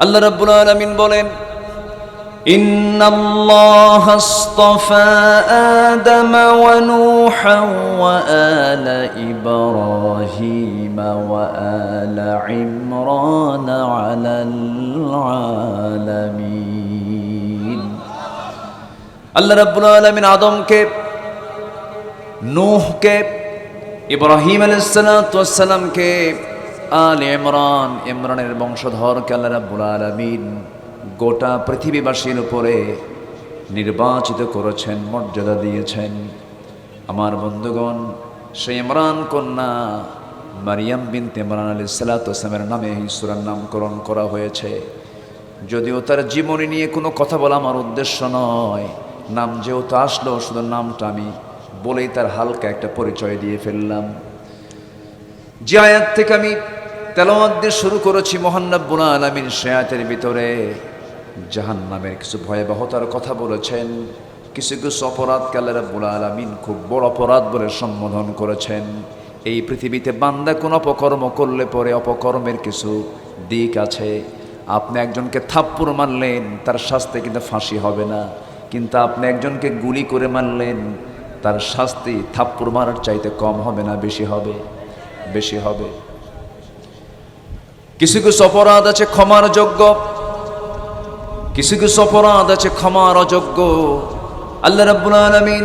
আল্লাহ রাব্বুল আলামিন বলেন, ইন্নাল্লাহা আসতাফা আদম ওয়া নূহা ওয়া আলা ইব্রাহিম ওয়া আলা ইমরান আলাল আলামিন। আল্লাহ রাব্বুল আলামিন আদমকে, নূহকে, ইব্রাহিম আলাইহিস সালাতু ওয়াস সালামকে, আলে ইমরান, ইমরানের বংশধরকে আল্লাহ রাব্বুল আলামিন গোটা পৃথিবীবাসীর উপরে নির্বাচিত করেছেন, মর্যাদা দিয়েছেন। আমার বন্ধুগণ, সেই ইমরান কন্যা মারিয়াম বিনতে ইমরান আলাইহিস সালাতু ওয়াস সালামের নামে এই সূরার নামকরণ করা হয়েছে। যদিও তার জীবনী নিয়ে কোনো কথা বলা আমার উদ্দেশ্য নয়, নাম যেহেতু আসলো, শুধু নামটা আমি বলেই তার হালকা একটা পরিচয় দিয়ে ফেললাম। যে আয়াত থেকে আমি তেলাওয়াত দিয়ে শুরু করেছি, মহান রব্বুল আলামিন সে আয়াতের ভিতরে জাহান্নামের কিছু ভয়াবহতার কথা বলেছেন। কিছু কিছু অপরাধকে আল্লাহ রাব্বুল আলামিন খুব বড় অপরাধ বলে সম্বোধন করেছেন। এই পৃথিবীতে বান্দা কোন অপকর্ম করলে পরে অপকর্মের কিছু দিক আছে। আপনি একজনকে থাপ্পড় মারলেন, তার শাস্তি কিন্তু ফাঁসি হবে না, কিন্তু আপনি একজনকে গুলি করে মারলেন, তার শাস্তি থাপ্পড় মারার চাইতে কম হবে না, বেশি হবে, বেশি হবে। কিছু কিছু অপরাধ আছে ক্ষমার যোগ্য, কিছু কিছু অপরাধ আছে ক্ষমার অযোগ্য। আল্লাহ রাব্বুল আলামিন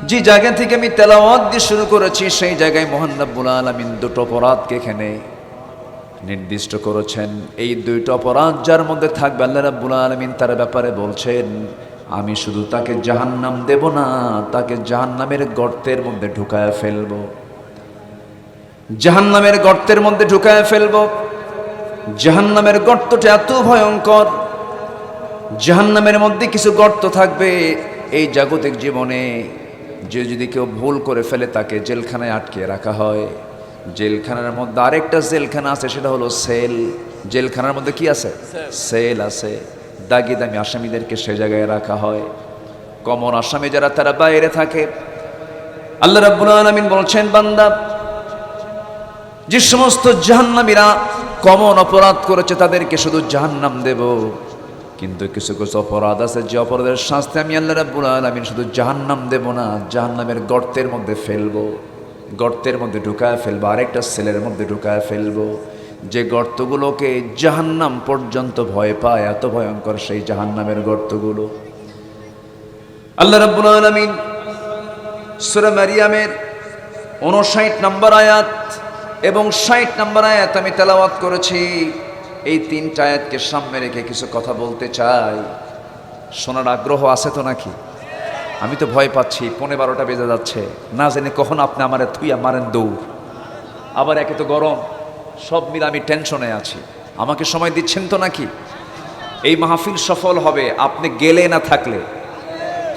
যে জায়গা থেকে আমি তেলাওয়াত দিয়ে শুরু করেছি, সেই জায়গায় মহান রাব্বুল আলামিন দুটো অপরাধকে এখানে নির্দিষ্ট করেছেন। এই দুইটা অপরাধ যার মধ্যে থাকবে, আল্লাহ রাব্বুল আলামিন তার ব্যাপারে বলছেন, আমি শুধু তাকে জাহান্নাম দেব না, তাকে জাহান্নামের গর্তের মধ্যে ঢুকায় ফেলবো, জাহান্নামের গর্তের মধ্যে ঢুকায় ফেলবো। জাহান্নামের গর্তটা এত ভয়ঙ্কর, জাহান্নামের মধ্যে কিছু গর্ত থাকবে। এই জাগতিক জীবনে যে যদি কেউ ভুল করে ফেলে, তাকে জেলখানায় আটকে রাখা হয়। জেলখানার মধ্যে আরেকটা জেলখানা আছে, সেটা হলো সেল। জেলখানার মধ্যে কি আছে? সেল আছে। দাগি দামি আসামিদেরকে সে জায়গায় রাখা হয়। কমন আসামি যারা, তারা বাইরে থাকে। আল্লাহ রাব্বুল আলামিন বলছেন, বান্দা, যে সমস্ত জাহান্নামীরা কমন অপরাধ করেছে তাদেরকে শুধু জাহান্নাম দেব, কিন্তু কিছু কিছু অপরাধ আছে যে অপরাধের শাস্তি আমি আল্লাহ রাব্বুল আলামিন শুধু জাহান্নাম দেব না, জাহান্নামের গর্তের মধ্যে ফেলবো, গর্তের মধ্যে ঢুকায় ফেলবো, আরেকটা সেলের মধ্যে ঢুকায় ফেলবো। যে গর্তগুলোকে জাহান্নাম পর্যন্ত ভয় পায়, এত ভয়ঙ্কর সেই জাহান্নামের গর্তগুলো। আল্লাহ রাব্বুল আলামিন সূরা মারিয়ামের 59 নম্বর আয়াত এবং 60 নম্বর আয়াত আমি তেলাওয়াত করেছি। এই তিনটা আয়াতকে সামনে রেখে কিছু কথা বলতে চাই। শোনার আগ্রহ আছে তো নাকি? আমি তো ভয় পাচ্ছি, 11:15 বেজে যাচ্ছে, না জানি কখন আপনি আমারে থুইয়া মারেন দৌড়। আবার একে তো গরম, সব মিলে আমি টেনশনে আছি। আমাকে সময় দিচ্ছেন তো নাকি? এই মাহফিল সফল হবে আপনি গেলে না থাকলে।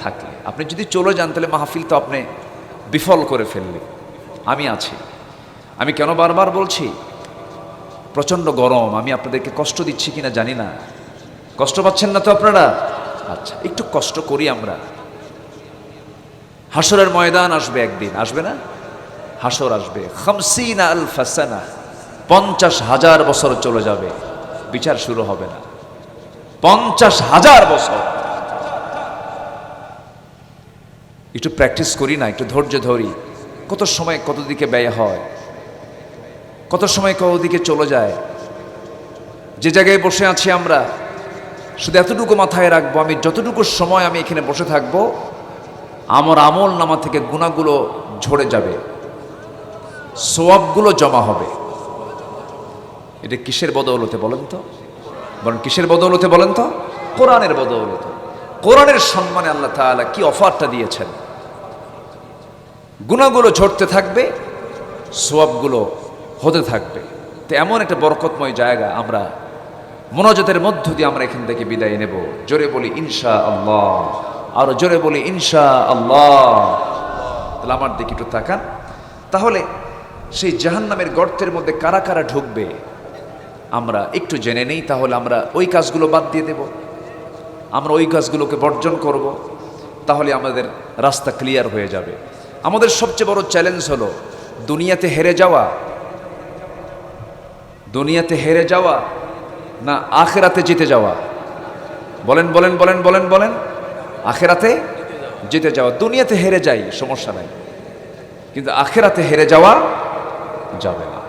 থাকলে আপনি যদি চলে যান, তাহলে মাহফিল তো আপনি বিফল করে ফেললে। আমি আছি। আমি কেন বারবার বলছি, প্রচণ্ড গরম। আমি আপনাদেরকে কষ্ট দিচ্ছি কিনা জানি না, কষ্ট পাচ্ছেন না তো আপনারা? আচ্ছা, একটু কষ্ট করি আমরা। হাসরের ময়দান আসবে একদিন, আসবে না? হাসর আসবে, 50 আলফ সানা, 50,000 বছর চলে যাবে, বিচার শুরু হবে না। 50,000 বছর। একটু প্র্যাকটিস করি না, একটু ধৈর্য ধরি। কত সময় কত দিকে ব্যয় হয়, কত সময় কত দিকে চলে যায়। যে জায়গায় বসে আছি আমরা, শুধু এতটুকু মাথায় রাখবো, আমি যতটুকু সময় আমি এখানে বসে থাকবো, আমার আমল নামা থেকে গুনাহগুলো ঝরে যাবে, সওয়াবগুলো জমা হবে। এটা কিসের বদৌলতে বলেন তো? বলেন কিসের বদৌলতে বলেন তো? কোরআনের বদৌলতে। কোরআনের সম্মানে আল্লাহ তাআলা কি অফারটা দিয়েছেন। গুনাহগুলো ঝরতে থাকবে, সওয়াবগুলো হতে থাকবে। তো এমন একটা বরকতময় জায়গা, আমরা মুনাজাতের মধ্য দিয়ে আমরা এখান থেকে বিদায় নেব। জোরে বলি ইনশাআল্লাহ, আরো জোরে বলি ইনশাআল্লাহ। তাহলে আমার দিকে একটু তাকান। তাহলে সেই জাহান্নামের গর্তের মধ্যে কারা কারা ঢুকবে আমরা একটু জেনে নেই। তাহলে আমরা ওই কাজগুলো বাদ দিয়ে দেব, আমরা ওই কাজগুলোকে বর্জন করব, তাহলে আমাদের রাস্তা ক্লিয়ার হয়ে যাবে। আমাদের সবচেয়ে বড় চ্যালেঞ্জ হলো দুনিয়াতে হেরে যাওয়া, দুনিয়াতে হেরে যাওয়া না আখিরাতে জিতে যাওয়া? বলেন বলেন বলেন বলেন বলেন। আখিরাতে জিতে যাওয়া। দুনিয়াতে হেরে যাই সমস্যা নাই, কিন্তু আখিরাতে হেরে যাওয়া যাবে না।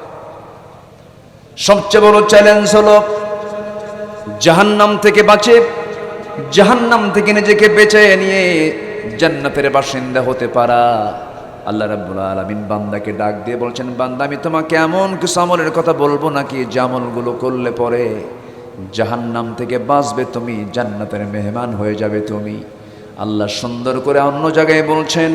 সবচেয়ে বড় চ্যালেঞ্জ হলো জাহান্নাম থেকে বাঁচে, জাহান্নাম থেকে নিজেকে বেঁচে নিয়ে জান্নাতের বাসিন্দা হতে পারা। আল্লাহ রাব্বুল আলামিন বান্দাকে ডাক দিয়ে বলছেন, বান্দা আমি তোমাকে এমন কিছু আমলের কথা বলবো নাকি যে আমলগুলো করলে পরে জাহান্নাম থেকে বাঁচবে তুমি, জান্নাতের মেহমান হয়ে যাবে তুমি। আল্লাহ সুন্দর করে অন্য জায়গায় বলছেন,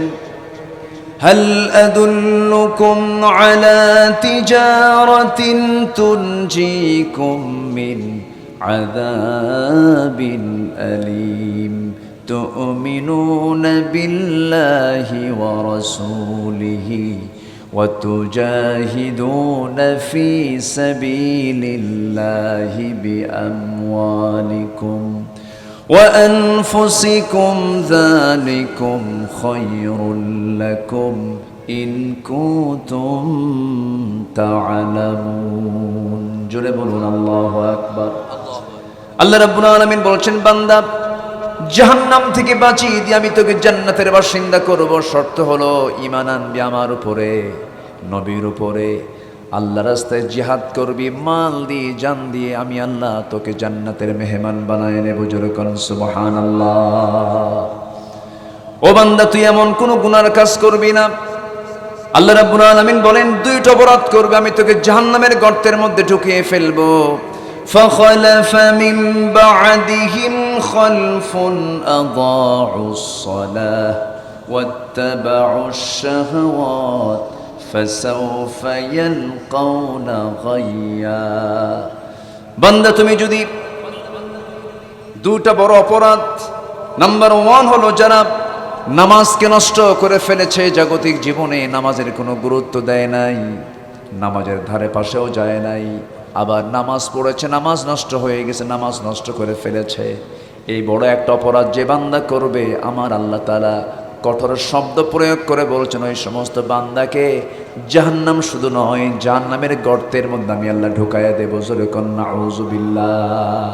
হাল আদুল্লুকুম আলা তিজারাতিন তুনজিকুম মিন আযাবিন আলীম তুমিনুনা বিল্লাহি ওয়া রাসূলিহি ওয়া তুজাহিদুনা ফি সাবিলিল্লাহি বিআমওয়ালিকুম وأنفسكم ذلكم خير لكم إن كنتم تعلمون জোরে বলুন আল্লাহু আকবার। আল্লাহ রাব্বুল আলামিন বলছেন, বান্দা জাহান্নাম থেকে বাঁচিয়ে দিয়ে আমি তোকে জান্নাতের বাসিন্দা করব। শর্ত হলো ঈমান আনবি আমার উপরে, নবীর উপরে, আল্লাহ রাস্তায় জিহাদ করবি, মাল দিয়ে জান দিয়ে। আমি আল্লাহ তোকে জান্নাতের মেহমান বানায় নেব। জোরে করুন সুবহানাল্লাহ। ও বান্দা তুই এমন কোন গুনার কাজ করবি না। আল্লাহ রাব্বুল আলামিন বলেন, দুইটা অপরাধ করবে আমি তোকে জাহান্নামের গর্তের মধ্যে ঢুকিয়ে ফেলবো। ফাখালাফা মিন বা'দিহিম খালফুন আযাউস সালাহ ওয়াত্তাবাউশ শাহাওয়াত فسوف يلقون غيا। বান্দা তুমি যদি দুটো বড় অপরাধ, নাম্বার 1 হলো যারা নামাজকে নষ্ট করে ফেলেছে, জাগতিক জীবনে নামাজের কোনো গুরুত্ব দেয় নাই, নামাজের ধারে পাশেও যায় নাই, আবার নামাজ পড়েছে, নামাজ নষ্ট হয়ে গেছে, নামাজ নষ্ট করে ফেলেছে। এই বড় একটা অপরাধ যে বান্দা করবে, আমার আল্লাহ তাআলা কঠোর শব্দ প্রয়োগ করে বলছেন, ওই সমস্ত বান্দাকে জাহান্নাম শুধু নয়, জাহান্নামের গর্তের মধ্যে আমি আল্লাহ ঢুকাইয়া দেব। জোরে কোন নাউযু বিল্লাহ।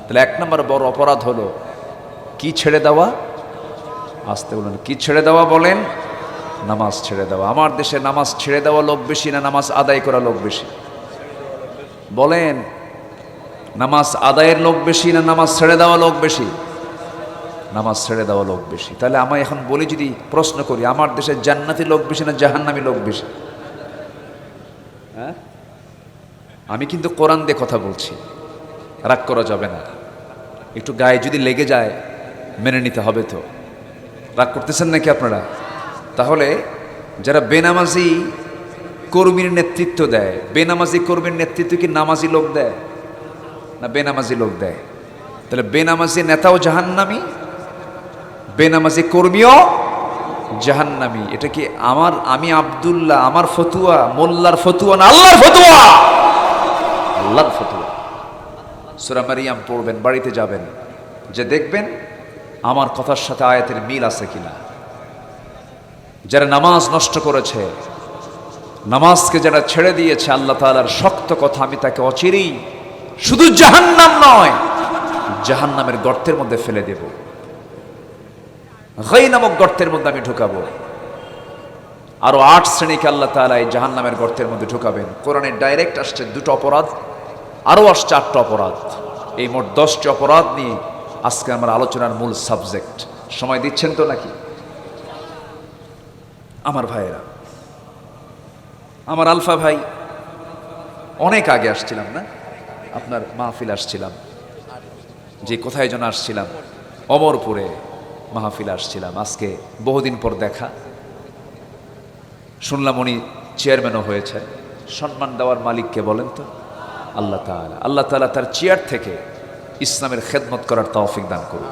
তাহলে 1 নম্বর বড় অপরাধ হলো কি ছেড়ে দেওয়া? আসতে বলেন, কি ছেড়ে দেওয়া বলেন? নামাজ ছেড়ে দেওয়া। আমার দেশে নামাজ ছেড়ে দেওয়া লোক বেশি না নামাজ আদায় করা লোক বেশি? বলেন, নামাজ আদায়ের লোক বেশি না নামাজ ছেড়ে দেওয়া লোক বেশি? নামাজ ছেড়ে দেওয়া লোক বেশি। তাহলে আমি এখন বলি, যদি প্রশ্ন করি, আমার দেশে জান্নাতি লোক বেশি না জাহান্নামী লোক বেশি? হ্যাঁ, আমি কিন্তু কোরআন দিয়ে কথা বলছি, রাগ করা যাবে না। একটু গায়ে যদি লেগে যায় মেনে নিতে হবে তো। রাগ করতেছেন নাকি আপনারা? তাহলে যারা বেনামাজি কর্মীর নেতৃত্ব দেয়, বেনামাজি কর্মীর নেতৃত্ব কি নামাজি লোক দেয় না বেনামাজি লোক দেয়? তাহলে বেনামাজি নেতাও জাহান্নামী, বেনামাজি কর্মীও জাহান্নামী। এটা কি আমি আব্দুল্লাহ, আমার ফতুয়া, মোল্লার ফতুয়া না আল্লাহর ফতুয়া? আল্লাহর ফতুয়া। সূরা মারিয়াম পড়বেন, বাড়িতে যাবেন, যে দেখবেন আমার কথার সাথে আয়াতের মিল আছে কিনা। যারা নামাজ নষ্ট করেছে, নামাজকে যারা ছেড়ে দিয়েছে, আল্লাহ তাআলার শক্ত কথা, আমি তাকে অচিরেই শুধু জাহান্নাম নয়, জাহান্নামের গর্তের মধ্যে ফেলে দেব। গাই নামক গর্তের মধ্যে আমি ঢুকাবো। আরো 8 শ্রেণীকে আল্লাহ তাআলা এই জাহান্নামের গর্তের মধ্যে ঢুকাবেন। কোরআনে ডাইরেক্ট আসছে 2টা অপরাধ, আরো আসছে 8টা অপরাধ। এই মোট 10টি অপরাধ নিয়ে আজকে আমার আলোচনার মূল সাবজেক্ট। সময় দিচ্ছেন তো নাকি আমার ভাইয়েরা? আমার আলফা ভাই অনেক আগে আসছিলাম না, আপনার মাহফিল আসছিলাম, যে কোথায় যেন আসছিলাম, অমরপুরে মাহফিল আসছিলাম। আজকে বহুদিন পর দেখা, শুনলাম উনি চেয়ারম্যানও হয়েছে। সম্মান দেওয়ার মালিককে বলেন তো? আল্লাহ তাআলা। আল্লাহ তাআলা তার চেয়ার থেকে ইসলামের খেদমত করার তৌফিক দান করুন।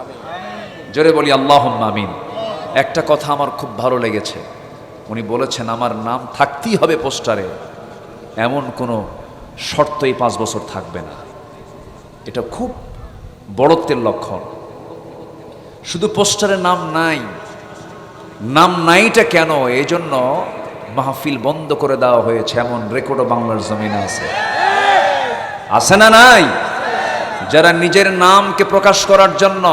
জোরে বলি আল্লাহুম্মা আমিন। একটা কথা আমার খুব ভালো লেগেছে, উনি বলেছেন আমার নাম থাকতেই হবে পোস্টারে, এমন কোনো শর্তই 5 বছর থাকবে না। এটা খুব বড়ত্বের লক্ষণ। শুধু পোস্টারে নাম নাই, নাম নাইটা কেন? এই জন্য মাহফিল বন্ধ করে দেওয়া হয়েছে, এমন রেকর্ডও বাংলার জমিনে আছে। আছে না নাই? যারা নিজের নামকে প্রকাশ করার জন্য,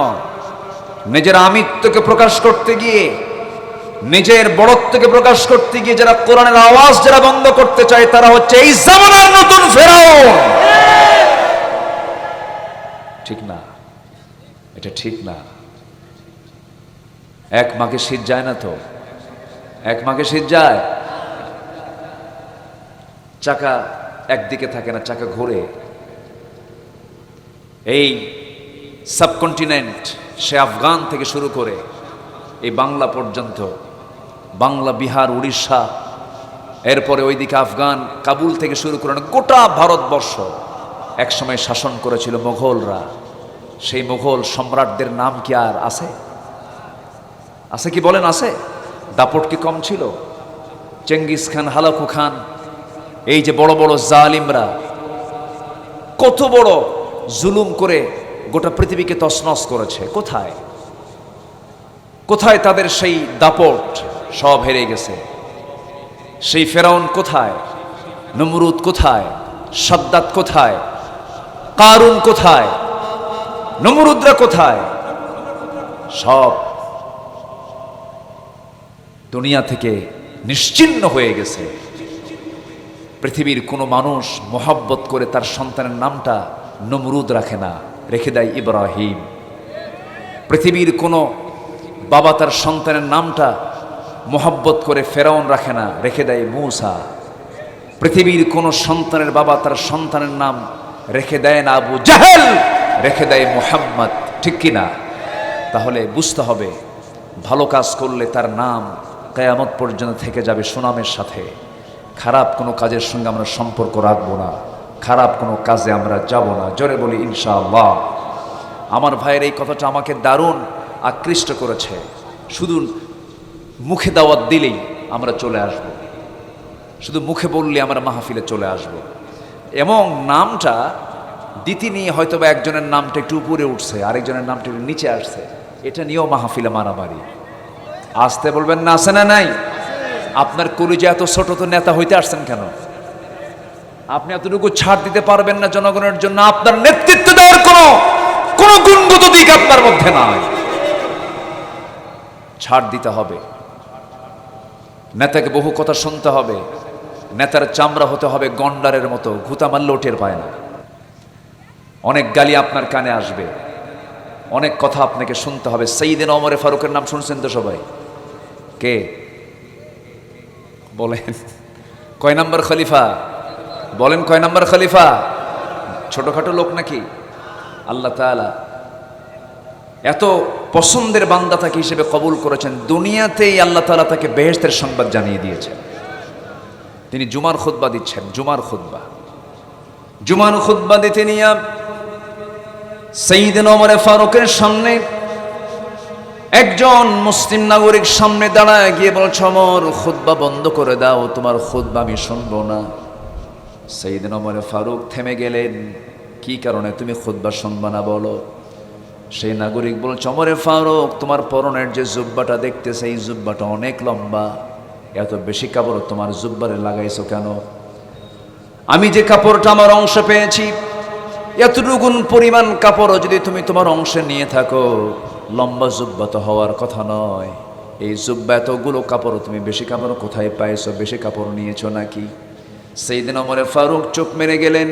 নিজের আমিত্বকে প্রকাশ করতে গিয়ে, নিজের বড়ত্বকে প্রকাশ করতে গিয়ে যারা কোরআনের আওয়াজ যারা বন্ধ করতে চায়, তারা হচ্ছে এই জামানার নতুন ফেরাউন। ঠিক না, এটা ঠিক না। এক মাকে শীত যায় না তো, এক মাকে শীত যায়। চাকা একদিকে থাকে না, চাকা ঘুরে। এই সাবকন্টিনেন্ট, সে আফগান থেকে শুরু করে এই বাংলা পর্যন্ত, বাংলা, বিহার, উড়িষ্যা, এরপরে ওইদিকে আফগান, কাবুল থেকে শুরু করে গোটা ভারতবর্ষ একসময় শাসন করেছিল মোগলরা। সেই মোগল সম্রাটদের নাম কি আর আছে? আছে কি বলেন? আছে? দাপট কি কম ছিল? চেঙ্গিস খান, হালাকু খান, এই যে বড় বড় জালিমরা কত বড় জুলুম করে গোটা পৃথিবীকে তছনছ করেছে। কোথায় কোথায় তাদের সেই দাপট? সব হেরে গেছে। সেই ফেরাউন কোথায়? নমরুদ কোথায়? সাদ্দাত কোথায়? কারুন কোথায়? নমরুদরা কোথায়? সব দুনিয়া থেকে নিশ্চিহ্ন হয়ে গেছে। পৃথিবীর কোনো মানুষ মোহাব্বত করে তার সন্তানের নামটা নমরুদ রাখে না, রেখে দেয় ইব্রাহিম। পৃথিবীর কোনো বাবা তার সন্তানের নামটা মোহাব্বত করে ফেরাউন রাখে না, রেখে দেয় মূসা। পৃথিবীর কোনো সন্তানের বাবা তার সন্তানের নাম রেখে দেয় না আবু জাহেল, রেখে দেয় মুহাম্মদ। ঠিক কিনা? তাহলে বুঝতে হবে, ভালো কাজ করলে তার নাম কিয়ামত পর্যন্ত থেকে যাবে সুনামের সাথে। খারাপ কোনো কাজের সঙ্গে আমরা সম্পর্ক রাখবো না, খারাপ কোনো কাজে আমরা যাব না। জোরে বলি ইনশাআল্লাহ। আমার ভাইয়ের এই কথাটা আমাকে দারুণ আকৃষ্ট করেছে। শুধু মুখে দাওয়াত দিলেই আমরা চলে আসব, শুধু মুখে বললে আমরা মাহফিলে চলে আসব। এবং নামটা দিতে নিয়ে হয়তো বা একজনের নামটা একটু উপরে উঠছে, আরেকজনের নামটা একটু নিচে আসছে, এটা নিয়েও মাহফিলে মারামারি। আসতে বলবেন না, আছে না নাই? আপনার কলিজা এত ছোট, তো নেতা হইতে আসছেন কেন? আপনি এতটুকু ছাড় দিতে পারবেন না জনগণের জন্য? আপনার নেতৃত্ব দেওয়ার কোনো গুণগত দিক আপনার মধ্যে নাই। ছাড় দিতে হবে। নেতাকে বহু কথা শুনতে হবে। নেতার চামড়া হতে হবে গন্ডারের মতো, ঘুতা মারলেও টের পায় না। অনেক গালি আপনার কানে আসবে, অনেক কথা আপনাকে শুনতে হবে। সাইয়েদনা ওমর ফারুকের নাম শুনছেন তো সবাই? কে বলেন? কয় নম্বর খলিফা? বলেন কয় নম্বর খলিফা? ছোটখাটো লোক নাকি? আল্লাহ তাআলা এত পছন্দের বান্দা তাকে হিসেবে কবুল করেছেন, দুনিয়াতেই আল্লাহ তাআলা তাকে বেহেশতের সংবাদ জানিয়ে দিয়েছেন। তিনি জুমার খুতবা দিচ্ছেন, জুমার খুতবা দিতে নিয়ে সাইয়েদনা ওমর ফারুকের সামনে একজন মুসলিম নাগরিক সামনে দাঁড়ায় গিয়ে বলছে, ওমর খুতবা বন্ধ করে দাও, তোমার খুতবা আমি শুনবো না। সাইয়েদনা ওমর ফারুক থেমে গেলেন। কি কারণে তুমি খুতবা শুনবা না বলো? সেই নাগরিক বলছে, ওমর ফারুক, তোমার পরনের যে জুব্বাটা দেখতেছে, এই জুব্বাটা অনেক লম্বা, এত বেশি কাপড় তোমার জুব্বারে লাগাইছো কেন? আমি যে কাপড়টা আমার অংশ পেয়েছি, এতটুকুন পরিমাণ কাপড় যদি তুমি তোমার অংশে নিয়ে থাকো, লম্বা জুব্বা তো হওয়ার কথা নয়। এই জুব্বা এতগুলো কাপড়, তুমি বেশি কাপড় কোথায় পাইছো? বেশি কাপড় নিয়েছো নাকি? সাইয়েদনা ওমর ফারুক চুপ মেরে গেলেন।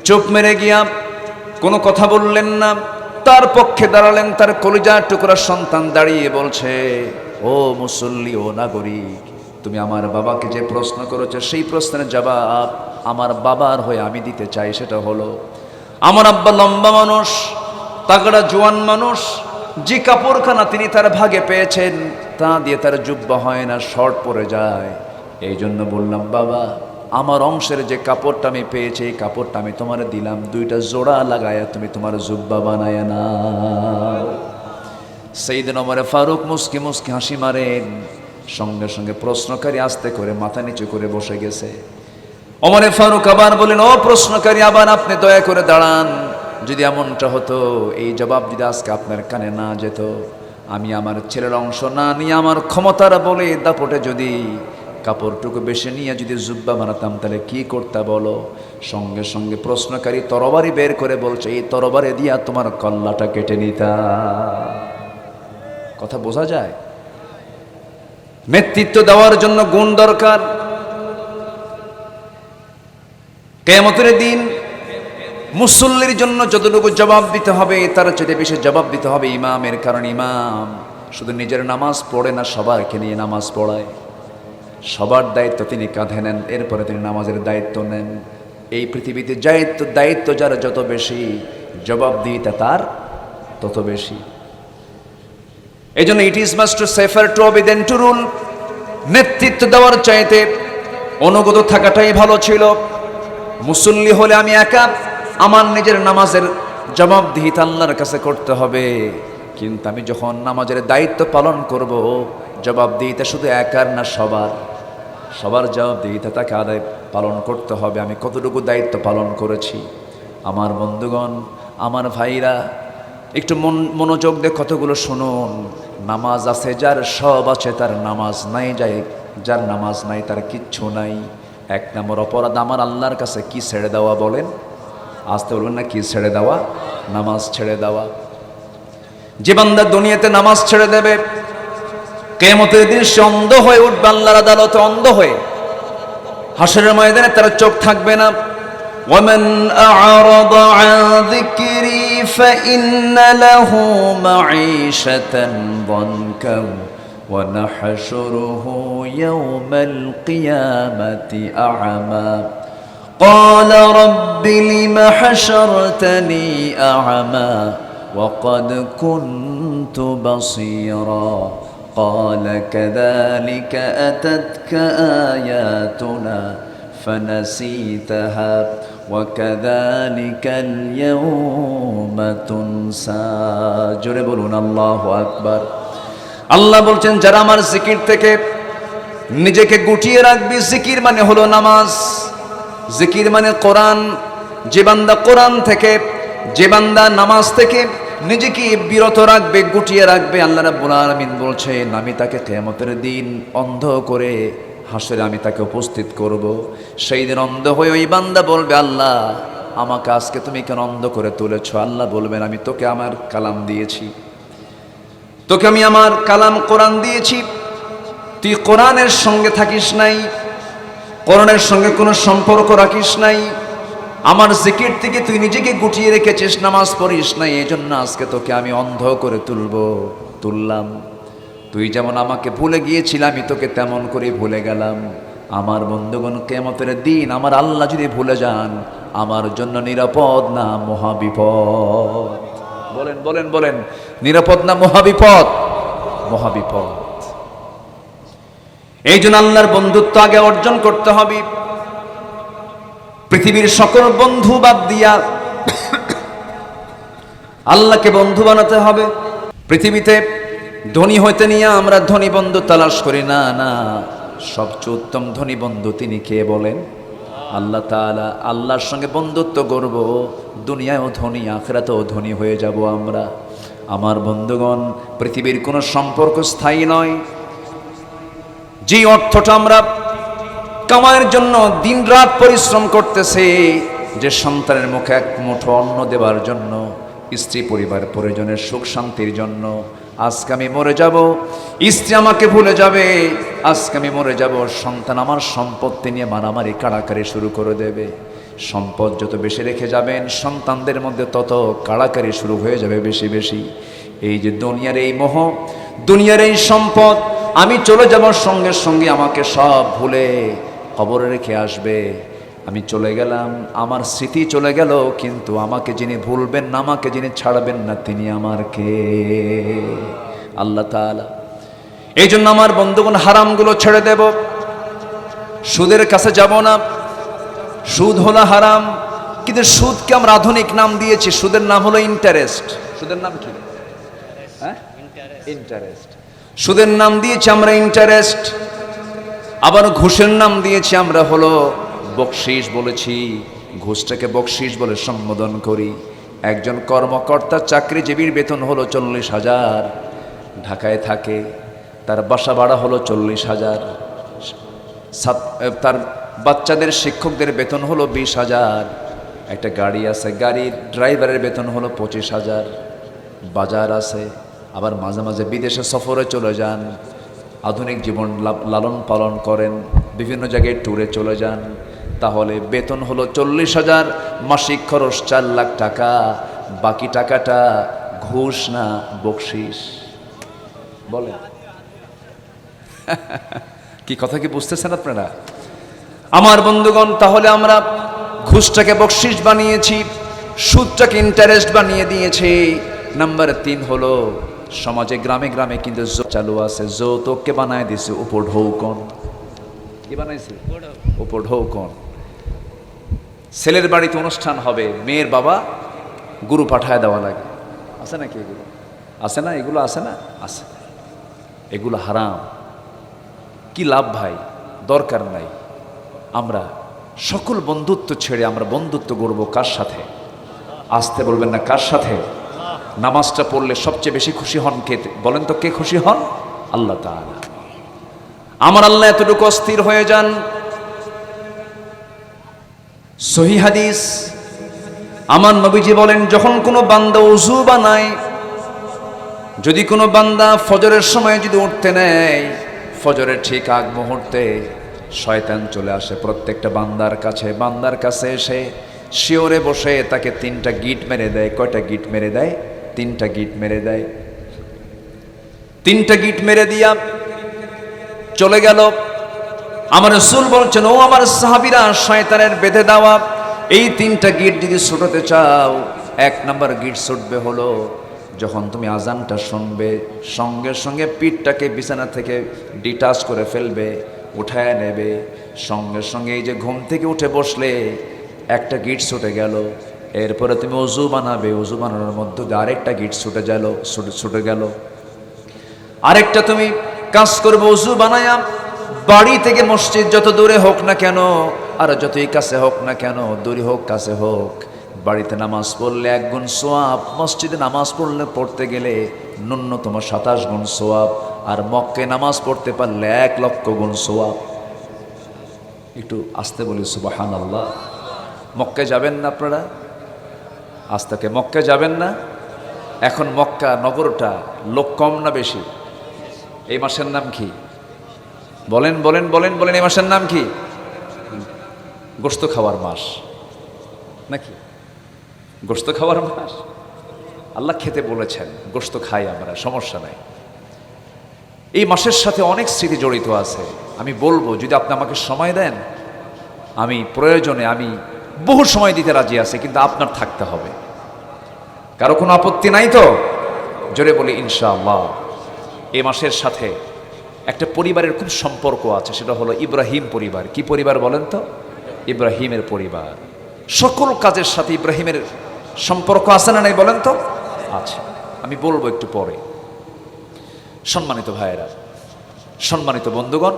চুপ মেরে গিয়া কোনো কথা বললেন না। তার পক্ষে দাঁড়ালেন তার কলিজার টুকরা সন্তান, দাঁড়িয়ে বলছে, ও মুসল্লি, ও নাগরিক, তুমি আমার বাবাকে যে প্রশ্ন করেছো, সেই প্রশ্নের জবাব আমার বাবার হয়ে আমি দিতে চাই। সেটা হলো, আমার আব্বা লম্বা মানুষ, তাগড়া জোয়ান মানুষ, যে কাপড়খানা তিনি তার ভাগে পেয়েছেন তা দিয়ে তার জুব্বা হয় না, শর্ট পরে যায়। এই জন্য বললাম, বাবা, আমার অংশের যে কাপড়টা আমি পেয়েছি, এই কাপড়টা আমি তোমার দিলাম, দুইটা জোড়া লাগায়া তুমি তোমার জুব্বা বানায় না। সাইয়েদনা ওমর ফারুক মুস্কি মুস্কি হাসি মারেন। সঙ্গে সঙ্গে প্রশ্নকারী আস্তে করে মাথা নিচু করে বসে গেছে। ওমর ফারুক আবার বলেন, ও প্রশ্নকারী, আবার আপনি দয়া করে দাঁড়ান। যদি এমনটা হতো, এই জবাব যদি আজকে আপনার কানে না যেত, আমি আমার ছেলের অংশ না নিয়ে আমার ক্ষমতার বলে দাপটে যদি কাপড়টুকু বেশি নিয়ে যদি জুব্বা বানাতাম তাহলে কি করতে বলো? সঙ্গে সঙ্গে প্রশ্নকারী তরবারি বের করে বলছে, এই তরবারি দিয়া তোমার কল্লাটা কেটে নিতা। কথা বোঝা যায়? নেতৃত্ব দেওয়ার জন্য গুণ দরকার। কিয়ামতের দিন মুসল্লির জন্য যতটুকু জবাব দিতে হবে তার চেয়ে বেশি জবাব দিতে হবে ইমামের। কারণ ইমাম শুধু নিজের নামাজ পড়ে না, সবারকে নিয়ে নামাজ পড়ায়। সবার দায়িত্ব তিনি কাঁধে নেন, এরপরে তিনি নামাজের দায়িত্ব নেন। এই পৃথিবীতে দায়িত্ব যার যত বেশি, জবাবদিহিতা তার তত বেশি। এই জন্য it is must to safer to obey than to rule. নেতৃত্ব দেওয়ার চাইতে অনুগত থাকাটাই ভালো ছিল। মুসল্লি হলে আমি একা, আমার নিজের নামাজের জবাবদিহিতা আল্লাহর কাছে করতে হবে। কিন্তু আমি যখন নামাজের দায়িত্ব পালন করব, জবাবদিহিতা শুধু একার না, সবার জবাবদিহিতা তাকে আদায় পালন করতে হবে। আমি কতটুকু দায়িত্ব পালন করেছি। আমার বন্ধুগণ, আমার ভাইরা, একটু মনোযোগ দিয়ে কতগুলো শুনুন। নামাজ আছে যার, সব আছে তার, নামাজ নাই যার নামাজ নাই তার কিচ্ছু নাই। এক নম্বর অপরাধ আমার আল্লাহর কাছে কি ছেড়ে দেওয়া বলেন? আসতে বলবেন না, কি ছেড়ে দেওয়া? নামাজ ছেড়ে দেওয়া। যে বান্দা দুনিয়াতে নামাজ ছেড়ে দেবে, কিয়ামতের দিন সে অন্ধ হয়ে উঠবে আল্লাহর আদালতে, অন্ধ হয়ে। হাসরের ময়দানে তার চোখ থাকবে না। ومن أعرض عن ذكري فإن له معيشة ضنكا ونحشره يوم القيامة أعمى قال رب لم حشرتني أعمى وقد كنت بصيرا قال كذلك أتتك آياتنا فنسيتها وكذلك اليوم تنسى। জোরে বলুন আল্লাহু আকবার। আল্লাহ বলছেন, যারা আমার জিকির থেকে নিজেকে গুটিয়ে রাখবে, জিকির মানে হলো নামাজ, জিকির মানে কোরআন। যে বান্দা কোরআন থেকে, যে বান্দা নামাজ থেকে নিজেকে বিরত রাখবে, গুটিয়ে রাখবে, আল্লাহ রাব্বুল আলামিন বলছেন আমি তাকে কিয়ামতের দিন অন্ধ করে হাসরে আমি তাকে উপস্থিত করব। সেই দিন অন্ধ হয়ে ওই বান্দা বলবে, আল্লাহ আমাকে আজকে তুমি কেন অন্ধ করে তুলেছ? আল্লাহ বলবেন, আমি তোকে আমার কালাম দিয়েছি, তোকে আমি আমার কালাম কোরআন দিয়েছি, তুই কোরআনের সঙ্গে থাকিস নাই, কোরআনের সঙ্গে কোনো সম্পর্ক রাখিস নাই, আমার জিকির থেকে তুই নিজেকে গুটিয়ে রেখেছিস, নামাজ পড়িস নাই, এই জন্য আজকে তোকে আমি অন্ধ করে তুললাম। তুই যেমন আমাকে ভুলে গিয়েছিলাম, আমি তোকে তেমন করে ভুলে গেলাম। আমার বন্ধুগণ, কিয়ামতের দিন আমার আল্লাহ যদি ভুলে যান, আমার জন্য নিরাপদ না মহাবিপদ? বলেন বলেন বলেন, নিরাপদ না মহাবিপদ? মহাবিপদ। এই জন্য আল্লাহর বন্ধুত্ব আগে অর্জন করতে হবে। পৃথিবীর সকল বন্ধু বাদ দিয়া আল্লাহকে বন্ধু বানাতে হবে। পৃথিবীতে ধনী হইতে নিয়ে আমরা ধনী বন্ধু তালাশ করি না, না, সবচেয়ে উত্তম ধনী বন্ধু তিনি কে বলেন? আল্লাহ তাআলা। আল্লাহর সঙ্গে বন্ধুত্ব করব, দুনিয়ায়ও ধনী, আখিরাতেও ধনী হয়ে যাব আমরা। আমার বন্ধুগণ, পৃথিবীর কোনো সম্পর্ক স্থায়ী নয়। যে অর্থটা আমরা কামাইয়ের জন্য দিনরাত পরিশ্রম করতেছে, যে সন্তানের মুখে এক মুঠো অন্ন দেওয়ার জন্য, স্ত্রী পরিবার পরিজনের সুখ শান্তির জন্য, আজকে আমি মরে যাব, স্ত্রী আমাকে ভুলে যাবে, আজকে আমি মরে যাব, সন্তান আমার সম্পত্তি নিয়ে মারামারি কাড়াকাড়ি শুরু করে দেবে। সম্পদ যত বেশি রেখে যাবেন, সন্তানদের মধ্যে তত কাড়াকাড়ি শুরু হয়ে যাবে বেশি বেশি। এই যে দুনিয়ার এই মোহ, দুনিয়ার এই সম্পদ, আমি চলে যাবার সঙ্গে সঙ্গে আমাকে সব ভুলে কবরে রেখে আসবে। আমি চলে গেলাম, আমার স্মৃতি চলে গেল, কিন্তু আমাকে যিনি ভুলবেন না, আমাকে যিনি ছাড়বেন না, তিনি আমার কে? আল্লাহ তাআলা। এই জন্য আমার বন্ধুগণ, হারামগুলো ছেড়ে দেব, সুদের কাছে যাব না। সুদ হলো হারাম, কিন্তু সুদকে আমরা আধুনিক নাম দিয়েছি। সুদের নাম হলো ইন্টারেস্ট। সুদের নাম কি? হ্যাঁ, ইন্টারেস্ট। সুদের নাম দিয়েছি আমরা ইন্টারেস্ট। আবার ঘুষের নাম দিয়েছি আমরা হলো বকশিশ। বলেছি ঘুষটাকে বকশিশ বলে সম্বোধন করি। একজন কর্মকর্তা, চাকরিজীবীর বেতন হলো 40,000, ঢাকায় থাকে, তার বাসা ভাড়া হলো 40,000, তার বাচ্চাদের শিক্ষকদের বেতন হলো 20,000, একটা গাড়ি আছে, গাড়ির ড্রাইভারের বেতন হলো 25,000, বাজার আছে, আবার মাঝে মাঝে বিদেশে সফরে চলে যান, আধুনিক জীবন লালন পালন করেন, বিভিন্ন জায়গায় ট্যুরে চলে যান, তাহলে বেতন হলো 40,000, মাসিক খরচ 4 লাখ টাকা। বাকি টাকাটা ঘুষ না বকশিস? বলেন কি কথা কি বুঝতেছেন আপনারা আমার বন্ধুগণ? তাহলে আমরা ঘুষটাকে বকশিস বানিয়েছি, সুদটাকে ইন্টারেস্ট বানিয়ে দিয়েছি। নাম্বার 3 হলো সমাজে গ্রামে গ্রামে কিন্তু চালু আছে, যৌতুককে বানায় দিছে উপঢৌকন। কি বানাইছে? উপঢৌকন। ছেলের বাড়িতে অনুষ্ঠান হবে, মেয়ের বাবা গুরু পাঠায় দেওয়া লাগে। আছে নাকি এগুলো? আছে না? এগুলো আছে না? আছে। এগুলো হারাম। কি লাভ ভাই? দরকার নাই। আমরা সকল বন্ধুত্ব ছেড়ে আমরা বন্ধুত্ব গড়ব কার সাথে? আসতে বলবেন না, কার সাথে? নামাজটা পড়লে সবচেয়ে বেশি খুশি হন কে? বলেন তো, কে খুশি হন? আল্লাহ তাআলা। আমার আল্লাহ এতটুকু অস্থির হয়ে যান। সহিহ হাদিস, আমার নবীজি বলেন, যখন কোনো বান্দা ওযু বানায়, যদি কোনো বান্দা ফজরের সময় যদি উঠতে নেয়, ফজরের ঠিক আগ মুহূর্তে শয়তান চলে আসে প্রত্যেকটা বান্দার কাছে এসে শিওরে বসে তাকে 3টা গিট মেরে দেয়। কয়টা গিট মেরে দেয়? 3টা গিট মেরে দেয়। 3টা গিট মেরে দিয়া চলে গেল। আমার রাসূল বলছেন, ও আমার সাহাবীরা, শয়তানের বেঁধে দেওয়া এই 3টা গিট যদি ছুটাতে চাও, 1 নাম্বার গিট ছুটবে হলো যখন তুমি আজানটা শুনবে, সঙ্গে সঙ্গে পিঠটাকে বিছানা থেকে ডিটাচ করে ফেলবে, উঠায় নেবে। সঙ্গে সঙ্গে এই যে ঘুম থেকে উঠে বসলে একটা গিট ছুটে গেল। এরপরে তুমি ওযু বানাবে, ওযু বানানোর মধ্যে আরেকটা গিট ছুটে গেল। আরেকটা তুমি কাজ করবে, ওযু বানায়া বাড়ি থেকে মসজিদ যত দূরে হোক না কেন, আর যতই কাছে হোক না কেন, দূরে হোক কাছে হোক, বাড়িতে নামাজ পড়লে 1 গুণ সোয়াব, মসজিদে নামাজ পড়তে গেলে ন্যূনতম 27 গুণ সোয়াব, আর মক্কায় নামাজ পড়তে পারলে 1 লক্ষ গুণ সোয়াব। একটু আস্তে বলি সুবহানাল্লাহ। মক্কায় যাবেন না আপনারা? আজ থেকে মক্কায় যাবেন না? এখন মক্কা নগরটা লোক কম না বেশি? এই মাসের নাম কি? বলেন বলেন বলেন বলেন, এই মাসের নাম কি? গোশত খাওয়ার মাস নাকি? গোশত খাওয়ার মাস। আল্লাহ খেতে বলেছেন, গোশত খাই আমরা, সমস্যা নাই। এই মাসের সাথে অনেক স্মৃতি জড়িত আছে। আমি বলবো, যদি আপনি আমাকে সময় দেন, আমি প্রয়োজনে বহু সময় দিতে রাজি আছি, কিন্তু আপনার থাকতে হবে। কারো কোনো আপত্তি নাই তো? জোরে বলি ইনশাআল্লাহ। এই মাসের সাথে একটা পরিবারের খুব সম্পর্ক আছে, সেটা হলো ইব্রাহিম পরিবার। কি পরিবার বলেন তো? ইব্রাহিমের পরিবার। সকল কাজের সাথে ইব্রাহিমের সম্পর্ক আছে না নাই বলেন তো? আছে। আমি বলবো একটু পরে। সম্মানিত ভাইয়েরা, সম্মানিত বন্ধুগণ,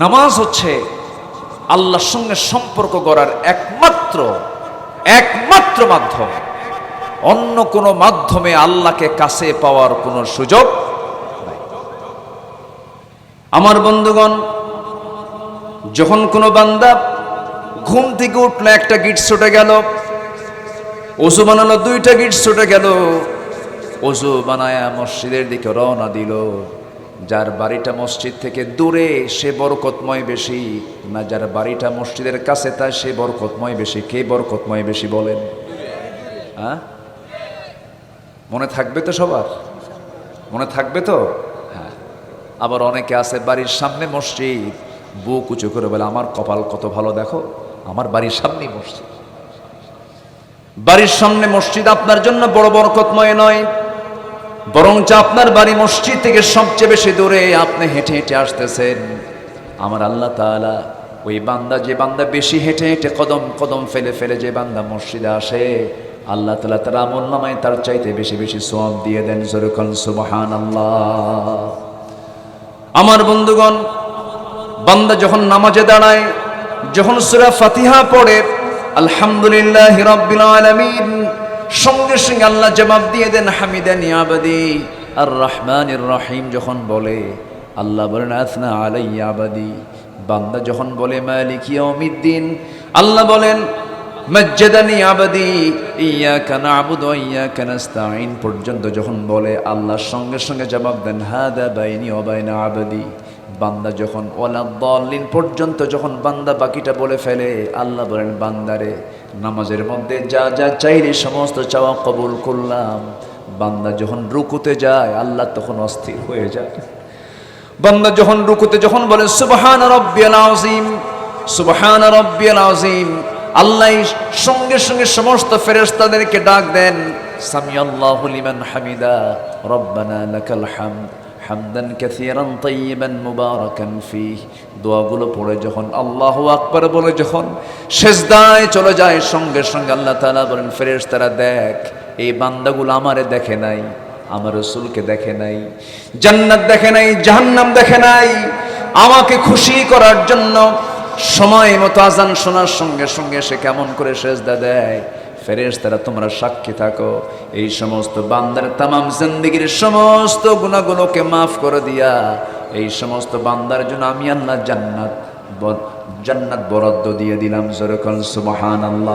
নামাজ হচ্ছে আল্লাহর সঙ্গে সম্পর্ক গড়ার একমাত্র মাধ্যম। অন্য কোনো মাধ্যমে আল্লাহকে কাছে পাওয়ার কোনো সুযোগ নাই। আমার বন্ধুগণ, যখন কোনো বান্দা ঘুম থেকে উঠলো, একটা গিট ছুটে গেল, ওযু বানালো, 2টা গিট ছুটে গেল, ওযু বানায়া মসজিদের দিকে রওনা দিল। যার বাড়িটা মসজিদ থেকে দূরে সে বরকতময় বেশি, না যার বাড়িটা মসজিদের কাছে তা সে বরকতময় বেশি? কে বরকতময় বেশি বলেন? হ্যাঁ, মনে থাকবে তো? সবার মনে থাকবে তো? হ্যাঁ। আবার অনেকে আছে বাড়ির সামনে মসজিদ, বুক উঁচু করে বলে, আমার কপাল কত ভালো, দেখো আমার বাড়ির সামনেই মসজিদ। বাড়ির সামনে মসজিদ আপনার জন্য বড় বরকতময় নয়, বরঞ্চ আপনার বাড়ি মসজিদ থেকে সবচেয়ে বেশি দূরে, আপনি হেঁটে হেঁটে আসতেছেন। আমার আল্লাহ তাআলা ওই বান্দা, যে বান্দা বেশি হেঁটে হেঁটে কদম ফেলে ফেলে যে বান্দা মসজিদে আসে, আল্লাহ তাআলা তার আমলনামায় তার চাইতে বেশি বেশি সওয়াব দিয়ে দেন। জোরে বলেন সুবহানাল্লাহ। আমার বন্ধুগণ, বান্দা যখন নামাজে দাঁড়ায়, যখন সূরা ফাতিহা পড়ে, আলহামদুলিল্লাহি রাব্বিল আলামিন, সঙ্গে সঙ্গে আল্লাহ জবাব দিয়ে দেন, হামিদানি আবদি আর রহমানির রহিম যখন বলে, আল্লাহ বলেন আথনা আলাইয়া আবাদি, বান্দা যখন বলে মালিক ইয়াউমিদ্দিন, আল্লাহ বলেন মাজ্জাদানি আবাদি ইয়্যাকা না'বুদু ওয়া ইয়্যাকা নাস্তাঈন পর্যন্ত যখন বলে, আল্লাহর সঙ্গে সঙ্গে জবাব দেন হাদা বাইনি ওয়া বাইনা আবাদি। বান্দা যখন ওয়ালা দাল্লিন পর্যন্ত যখন বান্দা বাকিটা বলে ফেলে, আল্লাহ বলেন বান্দারে নামাজের মধ্যে যা যা চাইলে সমস্ত চাওয়া কবুল করলাম। বান্দা যখন রুকুতে যায়, আল্লাহ তখন অস্থির হয়ে যায়। বান্দা যখন রুকুতে যখন বলে সুবহান রাব্বিয়াল আযীম, সুবহান রাব্বিয়াল আযীম, আল্লাহ সঙ্গে সঙ্গে সমস্ত ফেরেশতাদেরকে ডাক দেন সামিআল্লাহু লিমান হামিদা রব্বানা লাকাল হামদ হামদান কাসীরান তাইয়িবান মুবারাকান ফীহ। দোয়াগুলো পড়ে যখন আল্লাহু আকবার বলে যখন সিজদায় চলে যায়, সঙ্গে সঙ্গে আল্লাহ তাআলা বলেন ফেরেশতারা দেখ, এই বান্দাগুলো আমারে দেখে নাই, আমার রাসূলকে দেখে নাই, জান্নাত দেখে নাই, জাহান্নাম দেখে নাই, আমাকে খুশি করার জন্য সময় মতো আজান শোনার সঙ্গে সঙ্গে সে কেমন করে সেজদা দেয়। ফেরেশতারা তোমরা সাক্ষী থাকো, এই সমস্ত বান্দার তামাম জিন্দেগীর সমস্ত গুনাহগুলোকে মাফ করে দিয়া এই সমস্ত বান্দার জন্য আমি আল্লাহ জান্নাত বরাদ্দ দিয়ে দিলাম। জোরে বলেন সুবহানাল্লাহ।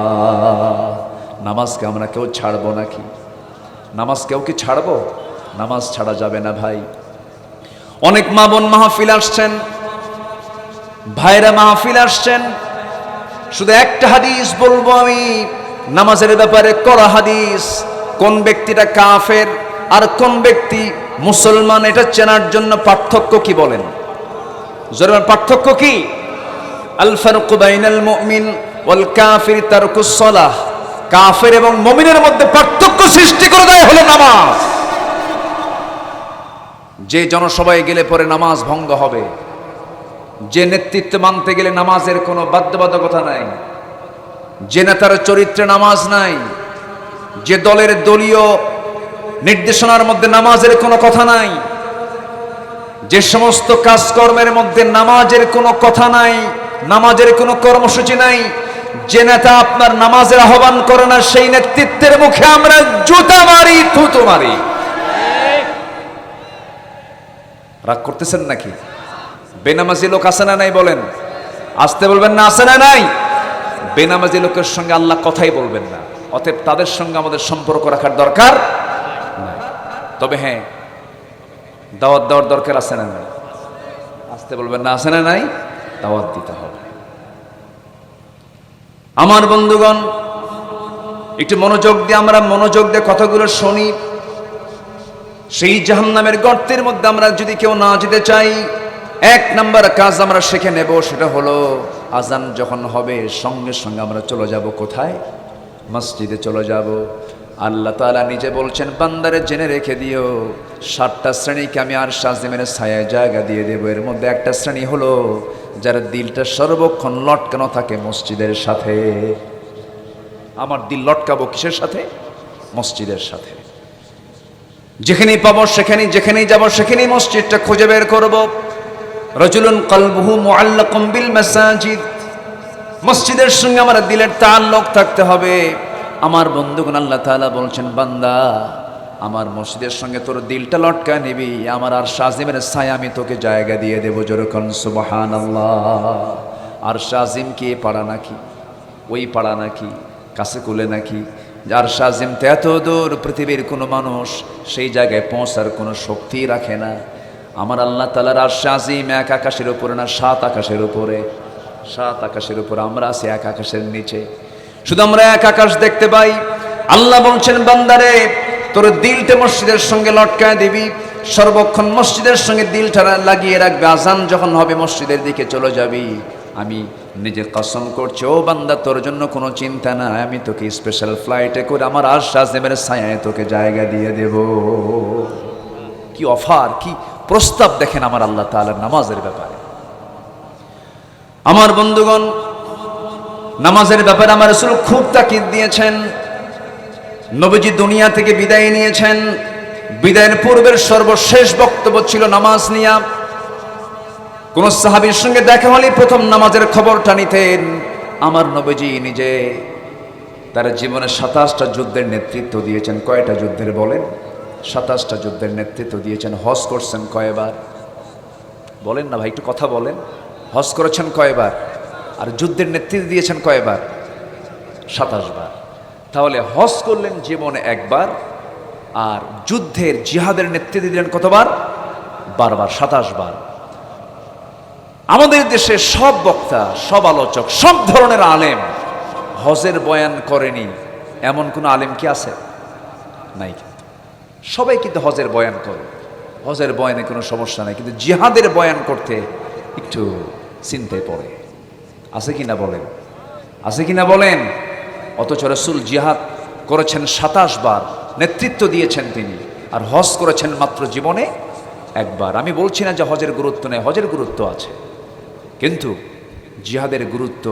নামাজকে আমরা কেউ ছাড়বো নাকি? নামাজ কেউ কি ছাড়বো? নামাজ ছাড়া যাবে না ভাই। অনেক মা বোন মাহফিল আসছেন, ভাইরা মাহফিল আসছেন, শুধু একটা হাদিস বলবো আমি নামাজের ব্যাপারে, করা হাদিস। কোন ব্যক্তিটা কাফের আর কোন ব্যক্তি মুসলমান এটা চেনার জন্য পার্থক্য কি বলেন? জোরে পার্থক্য কি? আল ফারকু বাইনাল মুমিন ওয়াল কাফির তারকুস সালাহ। কাফের এবং মুমিনের মধ্যে পার্থক্য সৃষ্টি করে দেয় হলো নামাজ। যে জনসভায় গেলে পরে নামাজ ভঙ্গ হবে, যে নেতৃত্ব মানতে গেলে নামাজের কোনো বাধ্যবাধকতা নাই, যে নেতার চরিত্রে নামাজ নাই, যে দলের দলীয় নির্দেশনার মধ্যে নামাজের কোনো কথা নাই, যে সমস্ত কাজকর্মের মধ্যে নামাজের কোনো কথা নাই, নামাজের কোনো কর্মসূচি নাই, যে নেতা আপনার নামাজের আহ্বান করে না, সেই নেতৃত্বের মুখে আমরা জুতা মারি, থুতু মারি। রাগ করতেছেন নাকি? বেনামাজি লোক আছে না নাই বলেন? আসতে বলবেন না, আছে না নাই? বেনামাজি লোকের সঙ্গে আল্লাহ কথাই বলবেন না, অতএব তাদের সঙ্গে আমাদের সম্পর্ক রাখার দরকার নাই। তবে হ্যাঁ, দাওয়াত দেওয়ার দরকার আছে না নাই? আসতে বলবেন না, আছে না নাই? দাওয়াত দিতে হবে। আমার বন্ধুগণ, একটু মনোযোগ দিয়ে আমরা মনোযোগ দিয়ে কথাগুলো শুনি। সেই জাহান্নামের গর্তের মধ্যে আমরা যদি কেউ না যেতে চাই, এক নাম্বার কাজ আমরা শিখে নেব, সেটা হলো আজান যখন হবে সঙ্গে সঙ্গে আমরা চলে যাব কোথায়? মসজিদে চলে যাব। আল্লাহ তাআলা নিজে বলছেন বান্দারে জেনে রেখে দিও, 7টা শ্রেণীকে আমি আর শাজিমের ছায়ায় জায়গা দিয়ে দেব। এর মধ্যে একটা শ্রেণী হলো যার দিলটা সর্বক্ষণ লটকানো থাকে মসজিদের সাথে। আমার দিল লটকাবো কিসের সাথে? মসজিদের সাথে। যেখানেই পাবো সেখানেই, যেখানেই যাব সেখানেই মসজিদটা খুঁজে বের করব। রাজুলুন কলবুহু মুআল্লাকুম বিল মাসাজিদ। মসজিদের সঙ্গে আমার দিলের তাআল্লুক থাকতে হবে। আমার বন্ধুগণ, আল্লাহ তাআলা বলছেন বান্দা আমার মসজিদের সঙ্গে তোর দিলটা লটকায় নিবি, আমার আর শাজিমের ছায়া আমি তোকে জায়গা দিয়ে দেবো। যেরকম সুবহানাল্লাহ। আর শাজিম কি পাড়া নাকি? ওই পাড়া নাকি? কাছে কুলে নাকি? আর শাজিম তো এত দূর, পৃথিবীর কোনো মানুষ সেই জায়গায় পৌঁছার কোনো শক্তি রাখে না। আমার আল্লাহ তাআলার আর শাজিম এক আকাশের উপরে না 7 আকাশের উপরে। 7 আকাশের উপরে, আমরা আছি এক আকাশের নিচে। শুধু আমরা এক আকাশ দেখতে পাই। আল্লাহ বলছেন বান্দারে তোর দিলটা মসজিদের সঙ্গে লটকায় দিবি, সর্বক্ষণ মসজিদের সঙ্গে দিলটা লাগিয়ে রাখবে। আজান যখন হবে মসজিদের দিকে চলে যাবি। আমি নিজে কসম করছি ও বান্দা, তোর জন্য কোনো চিন্তা না, আমি তোকে স্পেশাল ফ্লাইটে করে আমার আর শাজিমের ছায়ায় তোকে জায়গা দিয়ে দেব। কি অফার, কি প্রস্তাব দেখেন আমার আল্লাহ তাআলার নামাজের ব্যাপারে। আমার বন্ধুগণ, নামাজের ব্যাপারে আমার রাসূল খুব তাকিদ দিয়েছেন। নবীজি দুনিয়া থেকে বিদায় নিয়েছেন, বিদায়ের পূর্বের সর্বশেষ বক্তব্য ছিল নামাজ নিয়া। কোন সাহাবীর সঙ্গে দেখা হলেই প্রথম নামাজের খবরটা নিতেন। আমার নবীজি নিজে তার জীবনে 27টা যুদ্ধের নেতৃত্ব দিয়েছেন। কয়টা যুদ্ধের বলেন? 27টা যুদ্ধের নেতৃত্ব দিয়েছেন। হজ করছেন কয়বার? বলেন না ভাই, একটু কথা বলেন। হজ করেছেন কয়বার? আর যুদ্ধের নেতৃত্ব দিয়েছেন কয়বার? 27 বার। তাহলে হজ করলেন জীবনে একবার, আর যুদ্ধের জিহাদের নেতৃত্ব দিলেন কতবার? বারবার, 27 বার। আমাদের দেশে সব বক্তা, সব আলোচক, সব ধরনের আলেম হজের বয়ান করেনি এমন কোন আলেম কি আছে? নাই। সবাই কিন্তু হজের বয়ান করে, হজের বয়ানে কোনো সমস্যা নাই, কিন্তু জিহাদের বয়ান করতে একটু চিন্তায় পড়ে। আছে কিনা বলেন? আছে কিনা বলেন? অথচ রাসূল জিহাদ করেছেন 27 বার, নেতৃত্ব দিয়েছেন তিনি, আর হজ করেছেন মাত্র জীবনে একবার। আমি বলছি না যে হজের গুরুত্ব নেই, হজের গুরুত্ব আছে, কিন্তু জিহাদের গুরুত্ব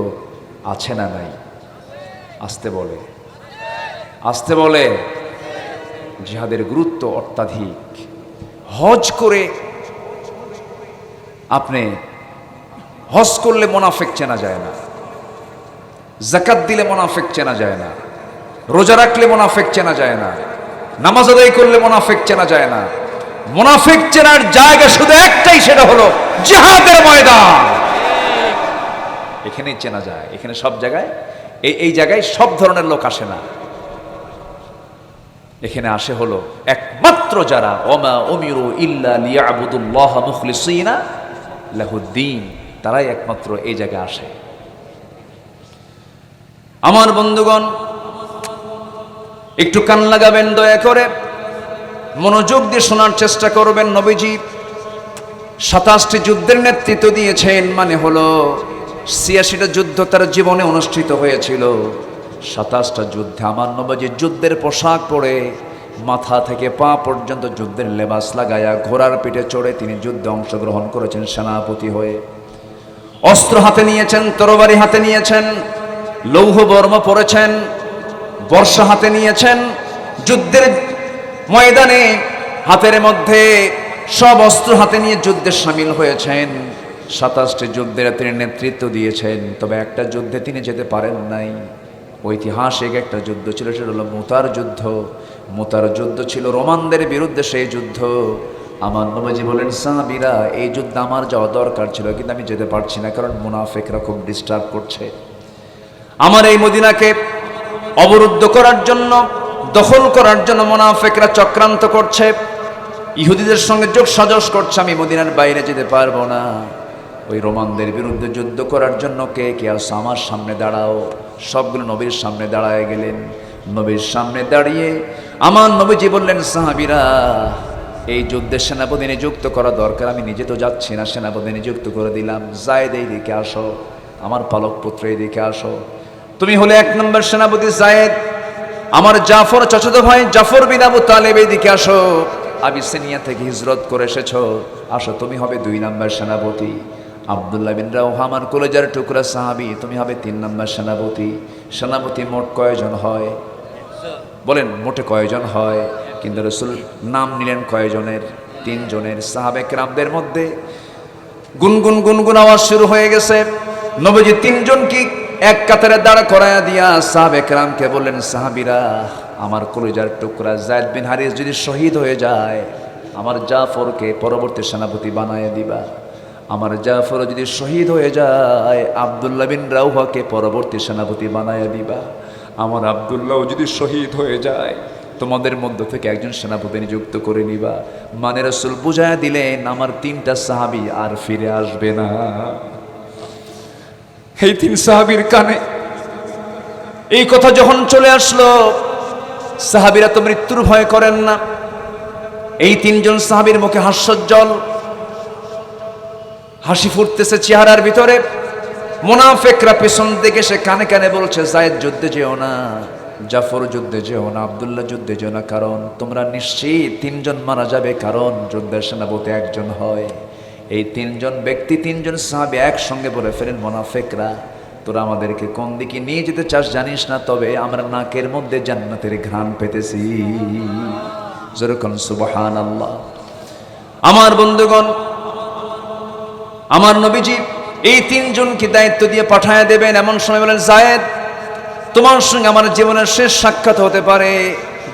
আছে না নাই? আসতে বলে, আসতে বলে। জিহাদের গুরুত্ব অত্যাধিক। হজ করে আপনি, হজ করলে মুনাফিক চেনা যায় না, যাকাত দিলে মুনাফিক চেনা যায় না, রোজা রাখলে মুনাফিক চেনা যায় না, নামাজ আদায় করলে মুনাফিক চেনা যায় না। মুনাফিক চেনার জায়গা শুধু একটাই, সেটা হলো জিহাদের ময়দান। এখানেই চেনা যায়। এখানে সব জায়গায়, এই জায়গায় সব ধরনের লোক আসে না। এখানে আসে হলো একমাত্র যারা ওমা উমিরু ইল্লা লিয়াবুদুল্লাহ মুখলিসিনা লাহুদ্দিন, তারাই একমাত্র এই জায়গায় আসে। আমার বন্ধুগণ, একটু কান লাগাবেন, দয়া করে মনোযোগ দিয়ে শোনার চেষ্টা করবেন। নবীজি 27টি যুদ্ধের নেতৃত্ব দিয়েছেন, মানে হলো 86টা যুদ্ধ তার জীবনে অনুষ্ঠিত হয়েছিল। 27টা যুদ্ধে আমার নবীজি যুদ্ধের পোশাক পরে মাথা থেকে পা পর্যন্ত যুদ্ধের লেবাস লাগায়া ঘোড়ার পিঠে চড়ে তিনি যুদ্ধে অংশগ্রহণ করেছেন সেনাপতি হয়ে। অস্ত্র হাতে নিয়েছেন, তরবারি হাতে নিয়েছেন, লৌহ বর্ম পরেছেন, বর্ষা হাতে নিয়েছেন। যুদ্ধের ময়দানে হাতের মধ্যে সব অস্ত্র হাতে নিয়ে যুদ্ধে সামিল হয়েছেন। 27টি যুদ্ধের তিনি নেতৃত্ব দিয়েছেন, তবে একটা যুদ্ধে তিনি যেতে পারেন নাই। ঐতিহাসিক একটা যুদ্ধ ছিল, সেটা হলো মুতার যুদ্ধ। মুতার যুদ্ধ ছিল রোমানদের বিরুদ্ধে সেই যুদ্ধ। আমার নবীজি বলেন, সাহাবীরা, এই যুদ্ধে আমার যাওয়া দরকার ছিল, কিন্তু আমি যেতে পারছি না, কারণ মুনাফিকরা খুব ডিস্টার্ব করছে। আমার এই মদিনাকে অবরুদ্ধ করার জন্য, দখল করার জন্য মুনাফিকরা চক্রান্ত করছে, ইহুদিদের সঙ্গে যোগ সাজস করছে। আমি মদিনার বাইরে যেতে পারবো না। ওই রোমানদের বিরুদ্ধে যুদ্ধ করার জন্য কে কে আসো, আমার সামনে দাঁড়াও। সবগুলো নবীর সামনে দাঁড়ায় গেলেন। নবীর সামনে দাঁড়িয়ে আমার নবীজি বললেন, সাহাবীরা, এই যুদ্ধের সেনাপতি নিযুক্ত করা দরকার, আমি নিজে তো যাচ্ছি না, সেনাপতি নিযুক্ত করে দিলাম। যায়েদ, এই দিকে আসো, আমার পালক পুত্র এই দিকে আসো। তুমি হলে 1 নম্বর সেনাপতি যায়েদ। আমার জাফর চাচাতো ভাই জাফর বিন আবু তালেব, এই দিকে আসো, আবিসিনিয়া থেকে হিজরত করে এসেছো, আসো, তুমি হবে 2 নম্বর সেনাপতি। আব্দুল্লাহ বিন রাওহা, আমার কলেজার টুকরা সাহাবী, তুমি হবে 3 নম্বর সেনাপতি। সেনাপতি মোট কয়জন হয় বলেন? মোটে কয়জন হয়? কিন্তু রাসূল নাম নিলেন কয়জনের? 3 জনের। সাহাবে কেরামদের মধ্যে গুনগুন গুনগুন আওয়াজ শুরু হয়ে গেছে। নবীজি 3 জনকে এক কাতারে দাঁড় করায়া দিয়া সাহাবে কেরামকে বললেন, সাহাবীরা, আমার কলেজার টুকরা যায়েদ বিন হারিস যদি শহীদ হয়ে যায়, আমার জাফরকে পরবর্তী সেনাপতি বানায় দিবা। আমার জাফর যদি শহীদ হয়ে যায়, আব্দুল্লাহ বিন রাওহাকে পরবর্তী সেনাপতি বানায় দিবা। আমার আব্দুল্লাহ যদি শহীদ হয়ে যায়, তোমাদের মধ্য থেকে একজন সেনাপতি নিযুক্ত করে নিবা। মানে রাসূল বুঝায়া দিলেন, আমার 3টা সাহাবী আর ফিরে আসবে না। এই 3 সাহাবীর কানে এই কথা যখন চলে আসলো, সাহাবীরা তো মৃত্যুর ভয় করেন না। এই 3 জন সাহাবীর মুখে হাস্যোজ্জ্বল হাসি ফুটতেছে চেহারার ভিতরে। মুনাফিকরা পেছন থেকে সে কানে কানে বলছে, যায়েদ যুদ্ধে যেও না, জাফর যুদ্ধে যেও না, আব্দুল্লাহ যুদ্ধে যেও না, কারণ তোমরা নিশ্চিত 3 জন মারা যাবে, কারণ যুদ্ধের সেনাপতি একজন হয়। এই 3 জন ব্যক্তি, 3 জন সাহাবী একসঙ্গে বলে ফেলেন, মুনাফিকরা, তোরা আমাদেরকে কোন দিকে নিয়ে যেতে চাস জানিস না, তবে আমরা নাকের মধ্যে জান্নাতের ঘ্রাণ পেতেছি। যেরকম সুবহানাল্লাহ। আমার বন্ধুগণ, আমার নবীজি এই 3 জনকে দায়িত্ব দিয়ে পাঠায় দেবেন। এমন সময় বলেন, যায়েদ, তোমার সঙ্গে আমার জীবনের শেষ সাক্ষাৎ হতে পারে,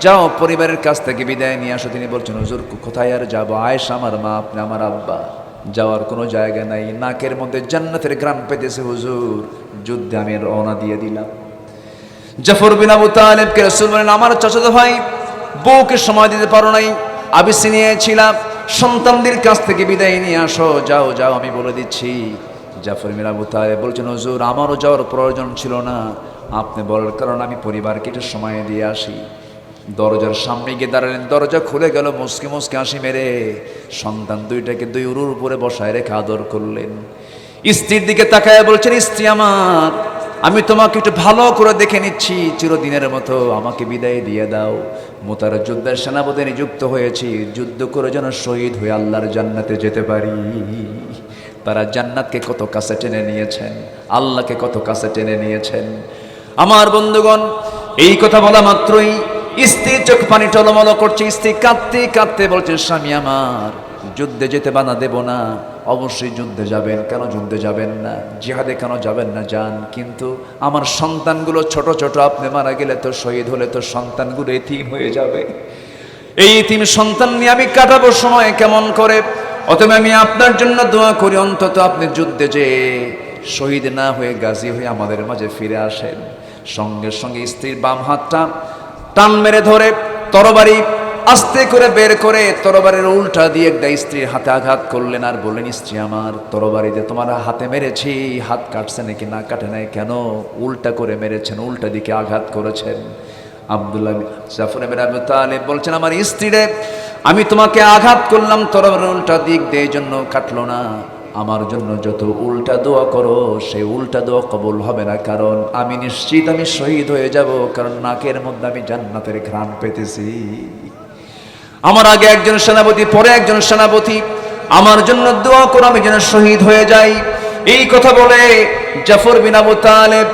যাও পরিবারের কাছ থেকে বিদায় নিয়ে আসো। তিনি বলছেন, হুজুর, কোথায় আর যাবো? আয়েশা আমার মা, আপনি আমার আব্বা, যাওয়ার কোনো জায়গা নাই, নাকের মধ্যে জান্নাতের ঘ্রাণ পেতেছে। হুজুর, যুদ্ধে আমি রওনা দিয়ে দিলাম। জাফর বিন আবু তালেবকে রাসূল বলেন, আমার চাচাতো ভাই, বউকে সময় দিতে পারো নাই, আবিসিনিয়ায় ছিলাম, সন্তানদের কাছ থেকে বিদায় নিয়ে আসো, যাও যাও, আমি বলে দিচ্ছি। জাফর বিন আবু তালেব বলছেন, হুজুর আমারও যাওয়ার প্রয়োজন ছিল না, আপনি বলার কারণ আমি পরিবারকে একটু সময় দিয়ে আসি। দরজার সামনে গিয়ে দাঁড়ালেন, দরজা খুলে গেল, মুসকে মুসকে হাসি মেরে সন্তান দুইটাকে দুই উরুর উপরে বসায় রেখে আদর করলেন। স্ত্রীর দিকে তাকায় বলছেন, স্ত্রী আমার, আমি তোমাকে একটু ভালো করে দেখে নিচ্ছি, চিরদিনের মতো আমাকে বিদায় দিয়ে দাও। মুতার যুদ্ধের সেনাপতি নিযুক্ত হয়েছি, যুদ্ধ করে যেন শহীদ হয়ে আল্লাহর জান্নাতে যেতে পারি। তারা জান্নাতকে কত কাছে টেনে নিয়েছেন, আল্লাহকে কত কাছে টেনে নিয়েছেন। আমার বন্ধুগণ, এই কথা বলা মাত্রই স্ত্রী চোখ পানি টলমল করছে। স্ত্রী কাঁদতে কাঁদতে বলছেন, স্বামী আমার, যুদ্ধে যেতে বাধা দেব না, অবশ্যই যুদ্ধে যাবেন। কেন যুদ্ধে যাবেন না, জিহাদে কেন যাবেন না, যান, কিন্তু আমার সন্তানগুলো ছোট ছোট, আপনি মারা গেলে তো, শহীদ হলে তো সন্তানগুলো এতিম হয়ে যাবে। এই এতিম সন্তান নিয়ে আমি কাটাবো সময় কেমন করে? অতএব আমি আপনার জন্য দোয়া করি, অন্তত আপনি যুদ্ধে যে শহীদ না হয়ে গাজী হয়ে আমাদের মাঝে ফিরে আসেন। সঙ্গে সঙ্গে স্ত্রীর বাম হাতটা টান মেরে ধরে তরবারি আস্তে করে বের করে তরবারির উল্টা দিয়ে একটা স্ত্রীর হাতে আঘাত করলেন, আর বললেন, স্ত্রী আমার, তরবারি দিয়ে তোমার হাতে মেরেছি, হাত কাটছে নাকি না কাটে নাই কেন? উল্টা করে মেরেছেন, উল্টা দিকে আঘাত করেছেন। আব্দুল্লাহ জাফর বিন আবু তালেব বলছেন, আমার স্ত্রীরে, আমি তোমাকে আঘাত করলাম তরবারির উল্টা দিক দিয়ে, জন্য কাটলো না। আমার জন্য যত উল্টা দোয়া করো, সেই উল্টা দোয়া কবুল হবে না, কারণ আমি নিশ্চিত আমি শহীদ হয়ে যাব, কারণ নাকের মধ্যে আমি জান্নাতের ঘ্রাণ পেতেছি। আমার আগে একজন সেনাপতি, পরে একজন সেনাপতি, আমার জন্য দোয়া করো, আমি যেন শহীদ হয়ে যাই। এই কথা বলে জাফর বিন আবু তালেব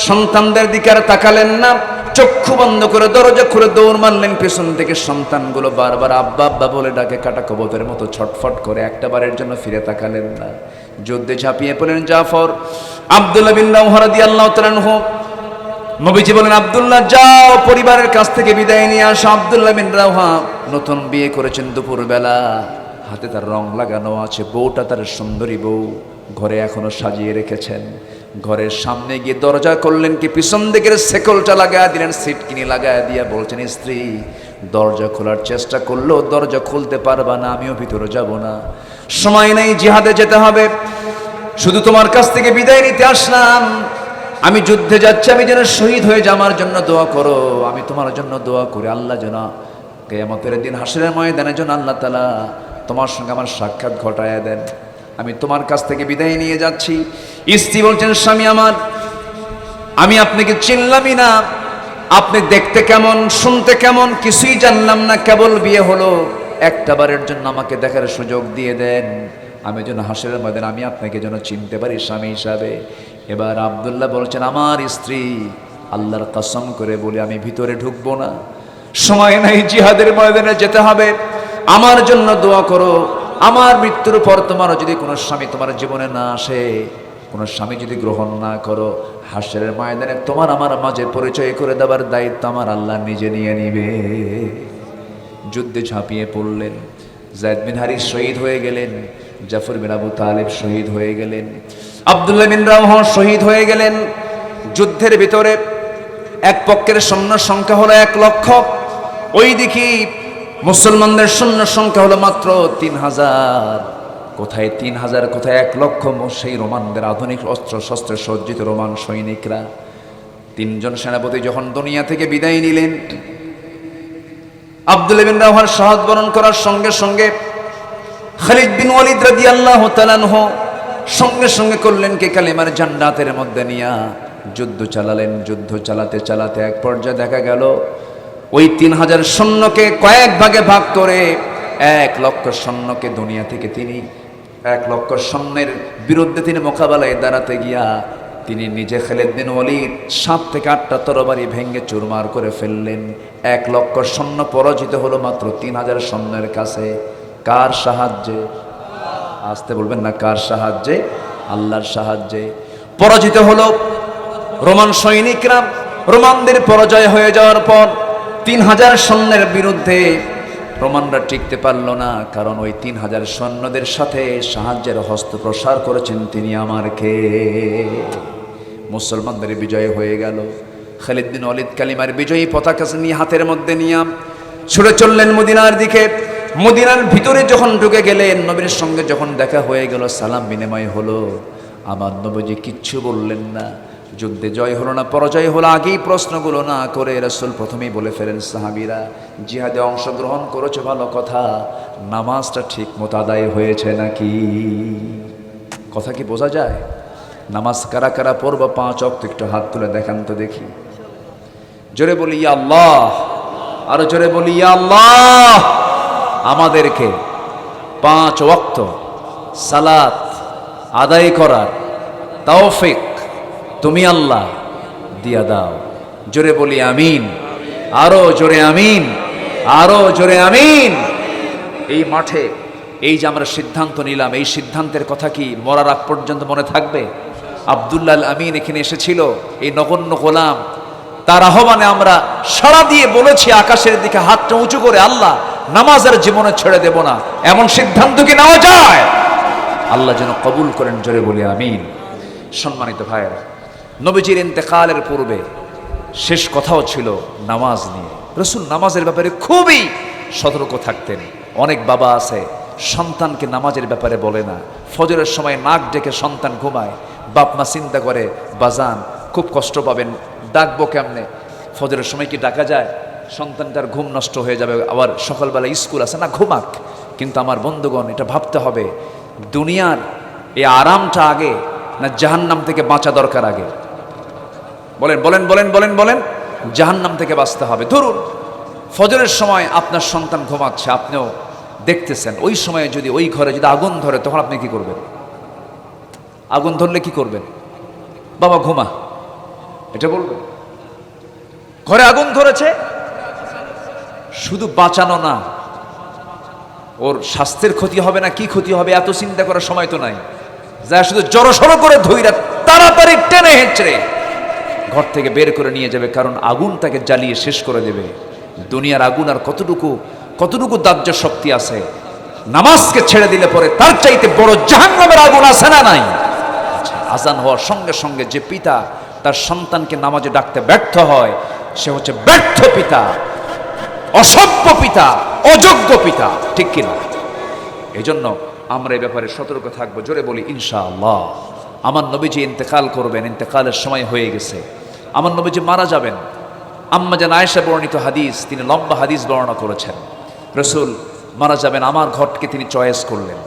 সন্তানদের দিকে আর তাকালেন না, চক্ষু বন্ধ করে দরজা খুলে দৌড় মারলেন। পেছন থেকে সন্তানগুলো বারবার আব্বা আব্বা বলে ডাকে, কাটা কবুতরের মতো ছটফট করে, একটা বারের জন্য ফিরে তাকালেন না। যুদ্ধে ঝাঁপিয়ে পড়লেন জাফর। আব্দুল্লাহ বিন রাওহা রাদিয়াল্লাহু তাআলা আনহু, নবীজি বলেন, আব্দুল্লাহ যাও, পরিবারের কাছ থেকে বিদায় নিয়ে আসো। আব্দুল্লাহ বিন রাওহা নতুন বিয়ে করেছেন, দুপুরবেলা, হাতে তার রং লাগানো আছে, বউটা তার সুন্দরী বউ, ঘরে এখনো সাজিয়ে রেখেছেন। ঘরের সামনে গিয়ে দরজা করলেন কি, পিছন দিকের শেকলটা লাগায় দিলেন, সিটকিনি লাগায় দিয়া বলছেন, স্ত্রী, দরজা খোলার চেষ্টা করলেও দরজা খুলতে পারবা না, আমিও ভিতরে যাব না, সময় নেই, জিহাদে যেতে হবে, শুধু তোমার কাছ থেকে বিদায় নিতে আসলাম, আমি যুদ্ধে যাচ্ছি, আমি যেন শহীদ হয়ে যাই, আমার জন্য দোয়া করো। আমি তোমার জন্য দোয়া করি, আল্লাহ যেন কিয়ামতের দিন হাসরের ময়দানে যেন আল্লাহ তাআলা তোমার সঙ্গে আমার সাক্ষাৎ ঘটায় দেন, আমি তোমার কাছ থেকে বিদায় নিয়ে যাচ্ছি। স্ত্রী বলছেন, স্বামী আমার, আমি আপনাকে চিনলামই না, আপনি দেখতে কেমন, শুনতে কেমন, কিছুই জানলাম না, কেবল বিয়ে হলো, একটা বারের জন্য আমাকে দেখার সুযোগ দিয়ে দেন, আমি যেন হাসরের ময়দানে আমি আপনাকে যেন চিনতে পারি স্বামী হিসাবে। এবার আব্দুল্লাহ বলছেন, আমার স্ত্রী, আল্লাহর কসম করে বলি, আমি ভিতরে ঢুকবো না, সময় নাই, জিহাদের ময়দানে যেতে হবে, আমার জন্য দোয়া করো, আমার মৃত্যুর পর তোমারও যদি কোনো স্বামী তোমার জীবনে না আসে, কোনো স্বামী যদি গ্রহণ না করো, হাসরের ময়দানে তোমার আমার মাঝে পরিচয় করে দেওয়ার দায়িত্ব আমার আল্লাহ নিজে নিয়ে নিবে। যুদ্ধে ঝাঁপিয়ে পড়লেন। যায়েদ বিন হারিস শহীদ হয়ে গেলেন, জাফর বিন আবু তালেব শহীদ হয়ে গেলেন, আব্দুল্লাহ বিন রাওহা শহীদ হয়ে গেলেন। যুদ্ধের ভিতরে এক পক্ষের সৈন্য সংখ্যা হলো 1 লক্ষ, ওই দিকে মুসলমানদের সৈন্য সংখ্যা হলো মাত্র 3000। কোথায় 3000, কোথায় 1 লক্ষ? সেই রোমানদের আধুনিক অস্ত্র শস্ত্রে সজ্জিত রোমান সৈনিকরা। 3 জন সেনাপতি যখন দুনিয়া থেকে বিদায় নিলেন, আব্দুল্লাহ বিন রাওহার শাহাদাত বরণ করার সঙ্গে সঙ্গে খালিদ বিন ওয়ালিদ রাদিয়াল্লাহু তাআলা আনহু সঙ্গে সঙ্গে করলেন কি, কালেমার জান্নাতের মধ্যে নিয়া যুদ্ধ চালালেন। যুদ্ধ চালাতে চালাতে এক পর্যায়ে দেখা গেল ওই 3000 সৈন্যকে কয়েক ভাগে ভাগ করে 1 লক্ষ সৈন্যকে দুনিয়া থেকে তিনি 1 লক্ষ সৈন্যের বিরুদ্ধে তিনি মোকাবেলায় দাঁড়াতে গিয়া তিনি নিজে খালিদ বিন ওয়ালিদ 7 থেকে 8টা তরবারি ভেঙে চুরমার করে ফেললেন। 1 লক্ষ সৈন্য পরাজিত হলো মাত্র 3000 সৈন্যের কাছে। কার সাহায্যে? আসতে বলবেন না, কার সাহায্যে? আল্লাহর সাহায্যে পরাজিত হলো রোমান সৈনিকরা। রোমানদের পরাজয় হয়ে যাওয়ার পর 3000 সৈন্যের বিরুদ্ধে প্রমাণটা টিকতে পারল না, কারণ ওই 3000 সৈন্যদের সাথে সাহায্যের হস্ত প্রসার করেছেন তিনি আমার কে। মুসলমানদের বিজয় হয়ে গেল। খালিদ বিন ওয়ালিদ কালিমার বিজয়ী পতাকা নিয়ে হাতের মধ্যে নিয়ে ছুটে চললেন মদিনার দিকে। মদিনার ভিতরে যখন ঢুকে গেলেন, নবীর সঙ্গে যখন দেখা হয়ে গেল, সালাম বিনিময় হলো, আমার নবীজি কিচ্ছু বললেন না। যুদ্ধে জয় হলো না পরাজয় হলো, আগেই প্রশ্নগুলো না করে রাসূল প্রথমেই বলে ফেলেন, সাহাবীরা জিহাদে অংশগ্রহণ করেছে ভালো কথা, নামাজটা ঠিক মতো আদায় হয়েছে নাকি? কথা কি বোঝা যায়? নামাজ কারা কারা পড়ব 5 ওয়াক্ত একটু হাত তুলে দেখান তো দেখি। জোরে বলি ইয়া আল্লাহ, আরো জোরে বলি ইয়া আল্লাহ। আমাদেরকে 5 ওয়াক্ত সালাত আদায় করার তৌফিক তুমি আল্লাহ দিয়া দাও। জোরে বলি আমিন, আরো জোরে আমিন, আরো জোরে আমিন। এই মাঠে এই যে আমরা সিদ্ধান্ত নিলাম, এই সিদ্ধান্তের কথা কি মরার আগ পর্যন্ত মনে থাকবে? আব্দুল্লাহ আল আমিন এখানে এসেছিল, এই নগণ্য গোলাম, তার আহ্বানে আমরা সাড়া দিয়ে বলেছি আকাশের দিকে হাতটা উঁচু করে, আল্লাহ নামাজের জীবনে ছেড়ে দেব না। এমন সিদ্ধান্ত কি নেওয়া যায়? আল্লাহ যেন কবুল করেন, জোরে বলি আমিন। সম্মানিত ভাইয়েরা, নবীজির ইন্তেকালের পূর্বে শেষ কথাও ছিল নামাজ নিয়ে। রাসূল নামাজের ব্যাপারে খুবই সতর্ক থাকতেন। অনেক বাবা আছে সন্তানকে নামাজের ব্যাপারে বলে না, ফজরের সময় নাক ডেকে সন্তান ঘুমায়, বাপ মা চিন্তা করে বাজান খুব কষ্ট পাবেন, ডাকবো কেমনে, ফজরের সময় কি ডাকা যায়? সন্তানটার ঘুম নষ্ট হয়ে যাবে, আবার সকালবেলা স্কুল আছে না, ঘুমাক। কিন্তু আমার বন্ধুগণ, এটা ভাবতে হবে, দুনিয়ার এই আরামটা আগে না জাহান্নাম থেকে বাঁচা দরকার আগে? বলেন বলেন বলেন বলেন বলেন। জাহান্নাম থেকে বাঁচতে হবে। ধরুন ফজরের সময় আপনার সন্তান ঘুমাচ্ছে, আপনিও দেখতেছেন, ওই সময়ে যদি ওই ঘরে যদি আগুন ধরে, তখন আপনি কি করবেন? আগুন ধরলে কি করবেন? বাবা ঘুমা, এটা বলবেন? ঘরে আগুন ধরেছে, শুধু বাঁচানো না, ওর স্বাস্থ্যের ক্ষতি হবে না কি ক্ষতি হবে এত চিন্তা করার সময় তো নাই। যা শুধু জড়সড় করে ধইরা তাড়াতাড়ি টেনে হেঁচড়ে ঘর থেকে বের করে নিয়ে যাবে, কারণ আগুন তাকে জ্বালিয়ে শেষ করে দেবে। দুনিয়ার আগুন আর কতটুকু কতটুকু দাহ্য শক্তি আছে? নামাজকে ছেড়ে দিলে পরে তার চাইতে বড় জাহান্নামের আগুন আছে না নাই? আজান হওয়ার সঙ্গে সঙ্গে যে পিতা তার সন্তানকে নামাজে ডাকতে ব্যর্থ হয়, সে হচ্ছে ব্যর্থ পিতা, অসভ্য পিতা, অযোগ্য পিতা, ঠিক কিনা? এই জন্য আমরা এই ব্যাপারে সতর্ক থাকবো। জোরে বলি ইনশাআল্লাহ। আমার নবীজি ইন্তেকাল করবেন, ইন্তেকালের সময় হয়ে গেছে, আমার নবীজি মারা যাবেন। আম্মা জান আয়েশা বর্ণিত হাদিস, তিনি লম্বা হাদিস বর্ণনা করেছেন। রাসূল মারা যাবেন, আমার ঘরকে তিনি চয়েস করলেন,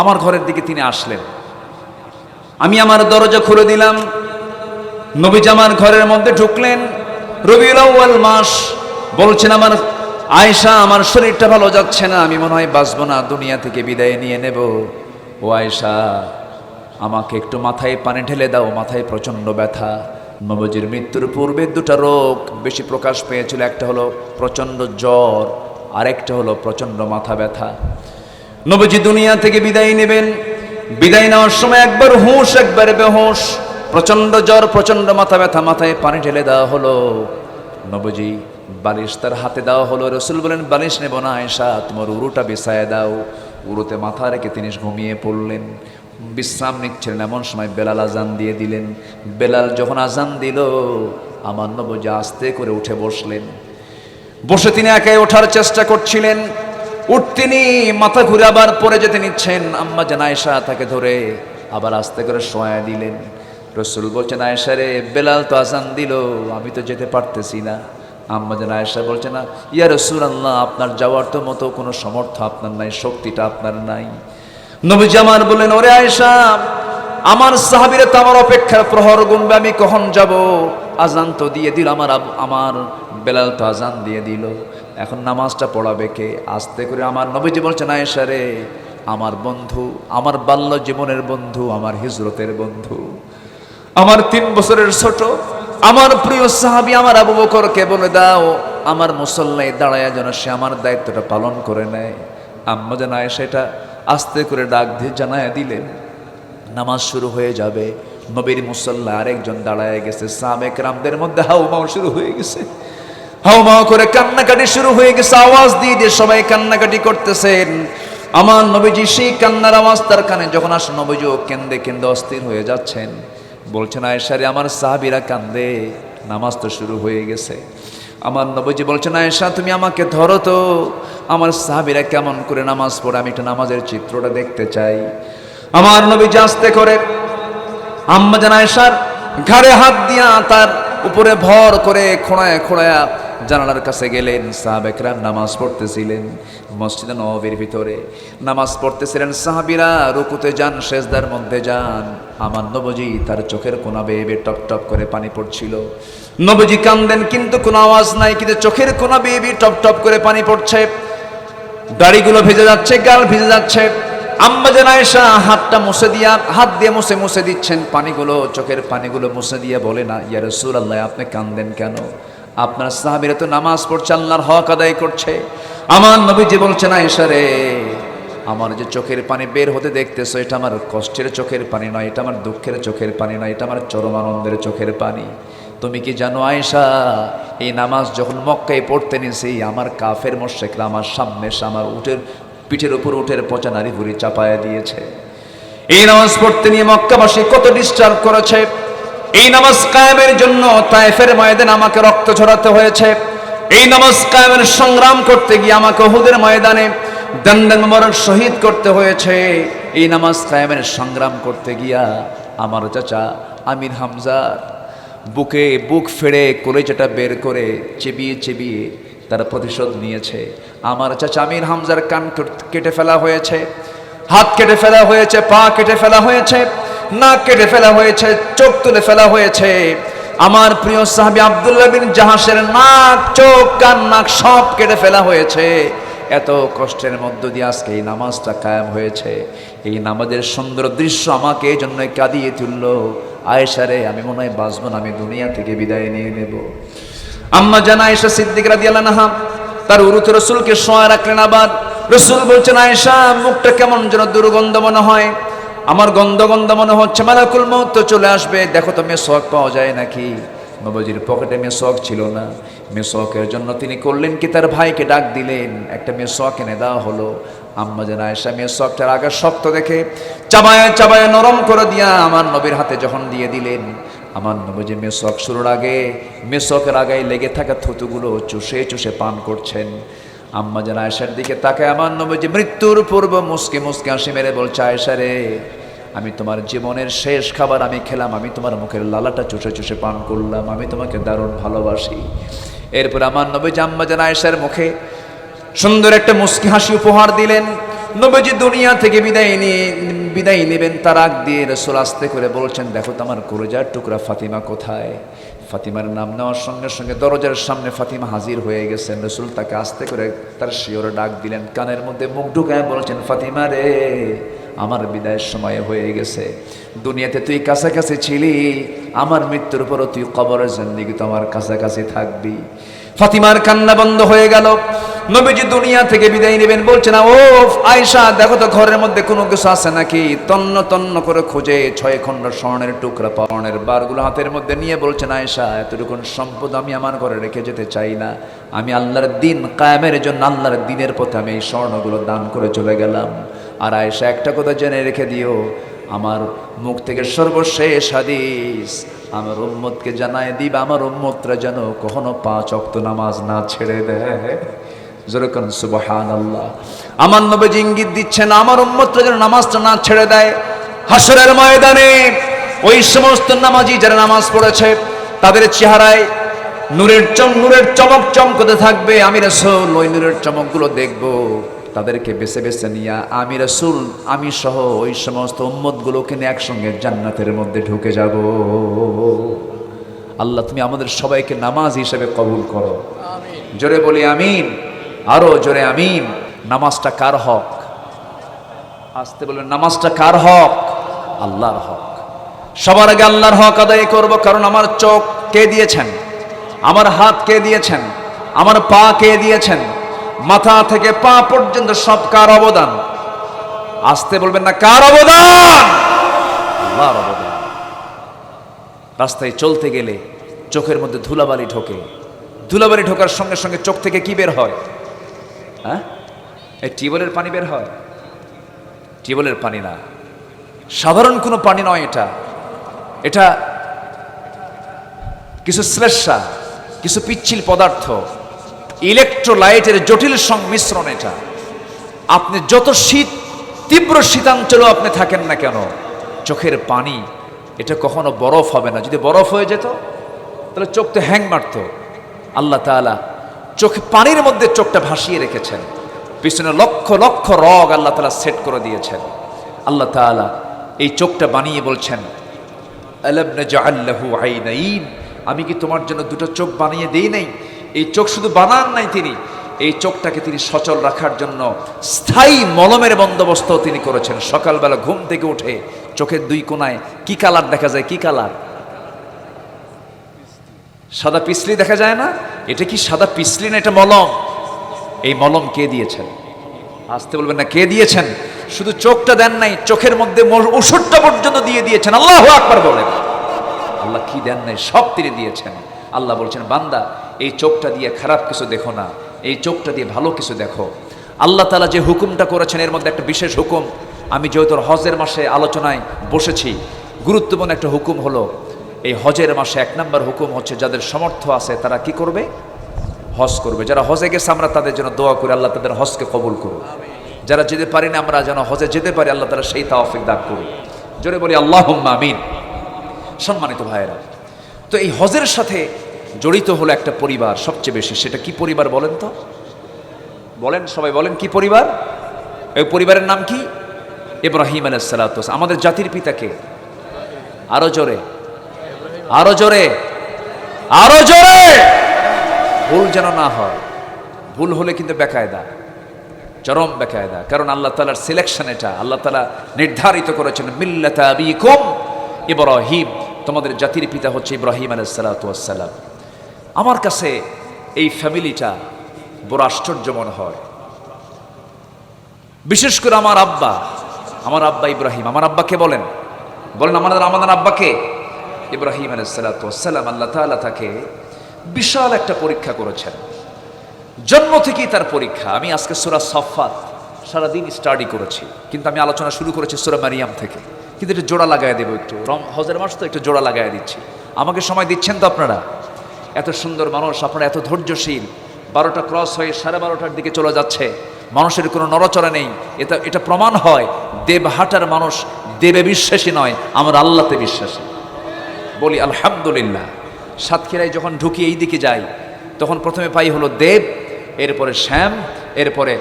আমার ঘরের দিকে তিনি আসলেন। আমি আমার দরজা খুলে দিলাম, নবীজি আমার ঘরের মধ্যে ঢুকলেন। রবিউল আউয়াল মাস, বলছেন আমার আয়েশা, আমার শরীরটা ভালো যাচ্ছে না, আমি মনে হয় বাঁচবো না, দুনিয়া থেকে বিদায় নিয়ে নেব। ও আয়েশা, আমাকে একটু মাথায় পানি ঢেলে দাও, মাথায় প্রচণ্ড ব্যথা। নবীজির মৃত্যুর পূর্বে 2টা রোগ বেশি প্রকাশ পেয়েছিল, একটা হলো প্রচণ্ড জ্বর, আর একটা হলো প্রচণ্ড মাথা ব্যথা। নবীজি দুনিয়া থেকে বিদায় নেবেন, বিদায় নেওয়ার সময় একবার হুঁশ একবার বেহুশ, প্রচণ্ড জ্বর প্রচণ্ড মাথা ব্যথা, মাথায় পানি ঢেলে দেওয়া হলো। নবীজি বালিশ তার হাতে দেওয়া হলো। রাসূল বলেন, বালিশ নেব না আয়েশা, তোমার উরুটা বিছায় দাও। উরুতে মাথা রেখে তিনি ঘুমিয়ে পড়লেন, বিশ্রাম নিচ্ছিলেন। এমন সময় বেলাল আজান দিয়ে দিলেন। বেলাল যখন আজান দিল, আমার নবীজি আস্তে করে উঠে বসলেন। বসে তিনি একাই ওঠার চেষ্টা করছিলেন, তিনি মাথা ঘুরে আবার পড়ে যেতে নিচ্ছেন। আম্মা জান আয়েশা তাকে ধরে আবার আস্তে করে শোয়া দিলেন। রাসূল বলছেন, আয়েশা রে, বেলাল তো আজান দিল, আমি তো যেতে পারতেছি না। আম্মা জান আয়েশা বলছে, না ইয়া রাসূলুল্লাহ, আপনার যাওয়ার তো মতো কোনো সমর্থ আপনার নাই, শক্তিটা আপনার নাই। নবীজি আমার বললেন, ওরে আয়েশা, আমার সাহাবীরা তো আমার অপেক্ষার প্রহর গুনবে, আমি কখন যাব? আজান তো দিয়ে দিল আমার বেলাল তো আজান দিয়ে দিল, এখন নামাজটা পড়াবে কে? আস্তে করে আমার নবীজি বলছেন, আয়েশা রে, আমার বন্ধু, আমার বাল্য জীবনের বন্ধু, আমার হিজরতের বন্ধু, আমার 3 বছরের ছোট, আমার প্রিয় সাহাবী আমার আবু বকরকে বলে দাও, আমার মুসল্লায় দাঁড়ায় যেন সে আমার দায়িত্বটা পালন করে নেয়। আম্মা জান আয়েশা এটা আস্তে করে ডাক দিয়ে জানায় দিলেন। নামাজ শুরু হয়ে যাবে, নবীর মুসল্লা আরেকজন দাঁড়ায় গেছে, সাহাবে কেরামদের মধ্যে হাউমাউ শুরু হয়ে গেছে। হাওমাও করে কান্নাকাটি শুরু হয়ে গেছে, আওয়াজ দিয়ে দিয়ে সবাই কান্নাকাটি করতেছেন। আমার নবীজি সেই কান্নার আওয়াজ তার কানে যখন আসে, নবীজিও কেন্দে কেন্দে অস্থির হয়ে যাচ্ছেন। বলছেন, আয়েশা রে, আমার সাহাবীরা কান্দে, নামাজ তো শুরু হয়ে গেছে। আমার নবীজি বলছেন, আয়েশা তুমি আমাকে ধরো তো, আমার সাহাবীরা কেমন করে নামাজ পড়ে, আমি একটা নামাজের চিত্রটা দেখতে চাই। আমার নবীজি আস্তে করে আম্মা জান আয়েশার ঘাড়ে হাত দিয়া তার উপরে ভর করে খোঁড়ায় খোঁড়ায় জানালার কাছে গেলেন। সাহাবেকরাম নামাজ পড়তেছিলেন মসজিদে নববীর ভিতরে, নামাজ পড়তেছিলেন। সাহাবীরা রুকুতে যান, সেজদার মধ্যে যান। আমার নবীজি তার চোখের কোনা বেয়ে বেয়ে টপ টপ করে পানি পড়ছিল। নবীজি কান্দেন কিন্তু কোনো আওয়াজ নাই, কিন্তু চোখের কোনা বেয়ে বেয়ে টপ টপ করে পানি পড়ছে। দাড়িগুলো ভিজে যাচ্ছে, গাল ভিজে যাচ্ছে। আম্মা জান আয়েশা হাতটা মুছে দিয়া, হাত দিয়ে মুছে মুছে দিচ্ছেন পানিগুলো, চোখের পানিগুলো মুছে দিয়ে বলে, না ইয়া রাসূলুল্লাহ, আপনি কান্দেন কেন? আপনার সাহাবীরা তো নামাজ পড়ছে, আল্লাহর হক আদায় করছে। আমার নবীজি বলছেন, আয়েশা রে, আমার যে চোখের পানি বের হতে দেখতেছো, এটা আমার কষ্টের চোখের পানি নয়, এটা আমার দুঃখের চোখের পানি নয়, এটা আমার চরম আনন্দের চোখের পানি। তুমি কি জানো আয়েশা, এই নামাজ যখন মক্কায় পড়তে নিয়েছি, আমার কাফের মুশরিকরা আমার সামনে এসে আমার পিঠের উপর উটের পচা নারী ভুঁড়ি চাপায়া দিয়েছে। এই নামাজ পড়তে নিয়ে মক্কাবাসী কত ডিস্টার্ব করেছে। এই নামাজ কায়েমের জন্য তায়েফের ময়দানে আমাকে রক্ত ঝরাতে হয়েছে। এই নামাজ কায়েমের সংগ্রাম করতে গিয়ে আমাকে উহুদের ময়দানে দন্দন মোবারক শহীদ করতে হয়েছে। এই নামাজ কায়েমের সংগ্রাম করতে গিয়া আমার চাচা আমির হামজার বুকে বুক ফেড়ে কলেজাটা বের করে চেবিয়ে চেবিয়ে তারা প্রতিশোধ নিয়েছে। আমার চাচা আমির হামজার কান কেটে ফেলা হয়েছে, হাত কেটে ফেলা হয়েছে, পা কেটে ফেলা হয়েছে, নাক কেটে ফেলা হয়েছে, চোখ তুলে ফেলা হয়েছে। আমার প্রিয় সাহাবী আব্দুল্লাহ বিন জাহাশের নাক, চোখ, কান, নাক সব কেটে ফেলা হয়েছে। এত কষ্টের মধ্য দিয়ে আজকে এই নামাজটা কায়েম হয়েছে। এই নামাজের সুন্দর দৃশ্য আমাকে এই জন্য কাঁদিয়ে তুলল। আয়েশা রে, আমি মনে হয় বাঁচব না, আমি দুনিয়া থেকে বিদায় নিয়ে নেব। আম্মা জান আয়েশা সিদ্দিক রাদিয়াল্লাহু আনহা তার উরুতে রাসূলকে শোয়া রাখলেন। আবার রাসূল বলছেন, আয়েশা মুখটা কেমন যেন দুর্গন্ধ মনে হয়, আমার গন্ধ গন্ধ মনে হচ্ছে, মালাকুল মউত তো চলে আসবে, দেখো তো মেসওয়াক পাওয়া যায় নাকি। নবীজির পকেটে মেসওয়াক ছিল না। মেসওয়াকের জন্য তিনি করলেন কি, তার ভাইকে ডাক দিলেন, একটা মেসওয়াক এনে দেওয়া হলো। আম্মা জান আয়েশা মেসওয়াকটার আগা শক্ত দেখে চাবায় চাবায় নরম করে দিয়া আমার নবীর হাতে যখন দিয়ে দিলেন, আমার নবীজি মেসওয়াক শুরুর আগে মেসওয়াকের আগায় লেগে থাকা থুতুগুলো চুষে চুষে পান করছেন। আম্মা জান আয়েশার দিকে তাকায় আমার নবীজি মৃত্যুর পূর্ব মুসকে মুসকে হাসি মেরে বলছে, আয়েশা রে, আমি তোমার জীবনের শেষ খাবার আমি খেলাম, আমি তোমার মুখের লালাটা চুষে চুষে পান করলাম, আমি তোমাকে দারুণ ভালোবাসি। এরপর আমার নবীজি আম্মা জান আয়েশার মুখে সুন্দর একটা মুস্কি হাসি উপহার দিলেন। নবীজি দুনিয়া থেকে বিদায় নেবেন, তার আগ দিয়ে রাসূল আস্তে করে বলছেন, দেখো তো আমার কলিজার টুকরা ফাতিমা কোথায়। ফাতিমার নাম নেওয়ার সঙ্গে সঙ্গে দরজার সামনে ফাতিমা হাজির হয়ে গেছেন। রাসূল তাকে আস্তে করে তার শিয়রে ডাক দিলেন, কানের মধ্যে মুখ ঢুকায় বলছেন, ফাতিমা রে, আমার বিদায়ের সময় হয়ে গেছে। দুনিয়াতে তুই কাছাকাছি ছিলি, আমার মৃত্যুর পরও তুই কবরের জিন্দেগি তো আমার কাছাকাছি থাকবি। ফাতিমার কান্না বন্ধ হয়ে গেল। নবীজি দুনিয়া থেকে বিদায় নেবেন, বলছেন, ও আয়েশা, দেখো তো ঘরের মধ্যে কোনো কিছু আছে নাকি। তন্ন তন্ন করে খুঁজে 6 খণ্ড স্বর্ণের টুকরা স্বর্ণের বারগুলো হাতের মধ্যে নিয়ে বলছেন, আয়েশা, এতটুকুন সম্পদ আমি আমার ঘরে রেখে যেতে চাই না। আমি আল্লাহর দিন কায়েমের জন্য, আল্লাহর দিনের পথে আমি এই স্বর্ণগুলো দান করে চলে গেলাম। আর আয়েশা, একটা কথা জেনে রেখে দিও, আমার মুখ থেকে সর্বশেষ হাদিস আমার উম্মতকে জানায় দিবা, আমার উম্মতরা যেন কখনো 5 ওয়াক্ত নামাজ না ছেড়ে দেয়। যেরকম সুবহানাল্লাহ। আমার নবীজি ইঙ্গিত দিচ্ছেন, আমার উম্মতরা যেন নামাজটা না ছেড়ে দেয়। হাসরের ময়দানে ওই সমস্ত নামাজি যারা নামাজ পড়েছে, তাদের চেহারায় নূরের চমক চমকতে থাকবে। আমি রাসূল ওই নূরের চমকগুলো দেখব, তাদেরকে বেছে বেছে নিয়ে আমি রাসূল, আমি সহ ওই সমস্ত উম্মতগুলোকে নিয়ে একসঙ্গে জান্নাতের মধ্যে ঢুকে যাব। আল্লাহ, তুমি আমাদের সবাইকে নামাজ হিসেবে কবুল করো। জোরে বলি আমিন, আরো জোরে আমিন। নামাজটা কার হক? আসতে বলবেন, নামাজটা কার হক? আল্লাহর হক। সবার আগে আল্লাহর হক আদায় করব, কারণ আমার চোখ কে দিয়েছেন, আমার হাত কে দিয়েছেন, আমার পা কে দিয়েছেন, মাথা থেকে পা পর্যন্ত সব কার অবদান? আসতে বলবেন না, কার অবদান? আল্লাহর অবদান। রাস্তায় চলতে গেলে চোখের মধ্যে ধুলাবালি ঢোকে, ধুলাবালি ঢোকার সঙ্গে সঙ্গে চোখ থেকে কি বের হয়? হ্যাঁ, এই টিউবওয়েলের পানি বের হয়? টিউবওয়েলের পানি না, সাধারণ কোনো পানি নয়। এটা এটা কিছু শ্লেষ্মা, কিছু পিচ্ছিল পদার্থ, ইলেকট্রোলাইটের জটিল সংমিশ্রণ। এটা আপনি যত তীব্র শীতাঞ্চলেও আপনি থাকেন না কেন, চোখের পানি এটা কখনো বরফ হবে না। যদি বরফ হয়ে যেত তাহলে চোখ তো হ্যাং মারত। আল্লাহ তাআলা চোখে পানির মধ্যে চোখটা ভাসিয়ে রেখেছেন, পিছনে লক্ষ লক্ষ রগ আল্লাহ তাআলা সেট করে দিয়েছেন। আল্লাহ তাআলা এই চোখটা বানিয়ে বলছেন, আলাম নাজআল লাহু আইনাইন, আমি কি তোমার জন্য দুটো চোখ বানিয়ে দেই নাই? এই চোখ শুধু বানান নাই তিনি, এই চোখটাকে তিনি সচল রাখার জন্য স্থায়ী মলমের বন্দোবস্ত তিনি করেছেন। সকালবেলা ঘুম থেকে উঠে চোখের দুই কোণায় কি কালার দেখা যায়? কি কালার? সাদা পিছলি দেখা যায় না? এটা কি সাদা পিছলি না, এটা মলম। এই মলম কে দিয়েছেন? আসতে বলবেন না, কে দিয়েছেন? শুধু চোখটা দেন নাই, চোখের মধ্যে ওষুধটা পর্যন্ত দিয়ে দিয়েছেন। আল্লাহু আকবার বলেন। আল্লাহ কি দেন নাই? সব তিনি দিয়েছেন। আল্লাহ বলছেন, বান্দা এই চোখটা দিয়ে খারাপ কিছু দেখো না, এই চোখটা দিয়ে ভালো কিছু দেখো। আল্লাহ তাআলা যে হুকুমটা করেছেন এর মধ্যে একটা বিশেষ হুকুম, আমি যেহেতু হজের মাসে আলোচনায় বসেছি, গুরুত্বপূর্ণ একটা হুকুম হলো এই হজের মাসে 1 নম্বর হুকুম হচ্ছে যাদের সামর্থ্য আছে তারা কি করবে? হজ করবে। যারা হজে গেছে আমরা তাদের জন্য দোয়া করি, আল্লাহ তাদের হজকে কবুল করুন। যারা যেতে পারি না আমরা যেন হজে যেতে পারি, আল্লাহ তাআলা সেই তৌফিক দান করুন। জোরে বলি আল্লাহুম্মা আমিন। সম্মানিত ভাইয়েরা, তো এই হজের সাথে জড়িত হলো একটা পরিবার সবচেয়ে বেশি। সেটা কি পরিবার বলেন তো? বলেন, সবাই বলেন, কি পরিবার? এই পরিবারের নাম কি? ইব্রাহিম আলাইহিস সালাতু ওয়াস। আমাদের জাতির পিতাকে আরো জোরে, আরো জোরে, আরো জোরে। ভুল যেন না হয়, ভুল হলে কিন্তু বেকায়দা, চরম বেকায়দা। কারণ আল্লাহ তাআলার সিলেকশন এটা, আল্লাহ তাআলা নির্ধারিত করেছেন মিল্লাতা আবিকুম ইব্রাহিম, তোমাদের জাতির পিতা হচ্ছে ইব্রাহিম আলাইহিস সালাতু ওয়াস সালাম। আমার কাছে এই ফ্যামিলিটা বড় আশ্চর্য মনে হয়, বিশেষ করে আমার আব্বা ইব্রাহিম। আমার আব্বাকে বলেন, বলেন আমাদের আব্বাকে, ইব্রাহিম আলাইহিস সালাতু ওয়াস সালাম। আল্লাহ তাআলা তাকে বিশাল একটা পরীক্ষা করেছেন, জন্ম থেকেই তার পরীক্ষা। আমি আজকে সূরা সাফফাত সারাদিন স্টাডি করেছি, কিন্তু আমি আলোচনা শুরু করেছি সূরা মারিয়াম থেকে। কিন্তু একটু জোড়া লাগাই দেবো, একটু হজের মাস তো একটু জোড়া লাগাই দিচ্ছি। আমাকে সময় দিচ্ছেন তো আপনারা? এত সুন্দর মানুষ, আপনারা এত ধৈর্যশীল। 12টা ক্রস হয়ে 12:30টার দিকে চলে যাচ্ছে, মানুষের কোনো নড়াচড়া নেই। এটা প্রমাণ হয় দেবহাটার মানুষ দেবে বিশ্বাসী নয়, আমরা আল্লাহতে বিশ্বাসী। বলি আলহামদুলিল্লাহ। সাতক্ষীরায় যখন ঢুকি এই দিকে যাই, তখন প্রথমে পাই হলো দেব, এরপরে শ্যাম, এরপরে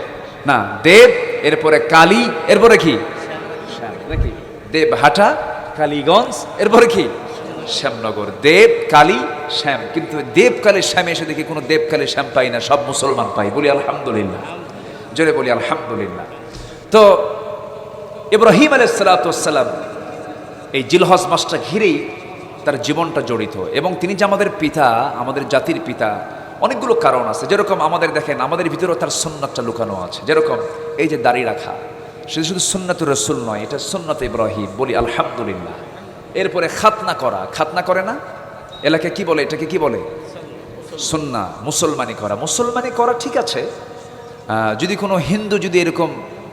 না দেব, এরপরে কালী, এরপরে কি শ্যাম নাকি? দেবহাটা, কালীগঞ্জ, এরপরে কি শ্যামনগর। দেব, কালী, শ্যাম। কিন্তু দেব, কালী, শ্যামে এসে দেখি কোনো দেব, কালী, শ্যাম পাই না, সব মুসলমান পাই। বলি আলহামদুলিল্লাহ, জোরে বলি আলহামদুলিল্লাহ। তো ইব্রাহিম আলাইহিস সালাতু ওয়াস সালাম এই জিলহজ মাসটা ঘিরেই তার জীবনটা জড়িত। এবং তিনি যে আমাদের পিতা, আমাদের জাতির পিতা, অনেকগুলো কারণ আছে। যেরকম আমাদের দেখেন, আমাদের ভিতরেও তার সুন্নাতটা লুকানো আছে। যেরকম এই যে দাড়ি রাখা, সেটা শুধু সুন্নাতুর রাসূল নয়, এটা সুন্নাত ইব্রাহিম। বলি আলহামদুলিল্লাহ। এরপরে খাতনা করা, খাতনা করে না এলাকায় কি বলে? এটাকে কি বলে? সুন্নাহ। মুসলমানি করা ঠিক আছে। যদি কোনো হিন্দু যদি এরকম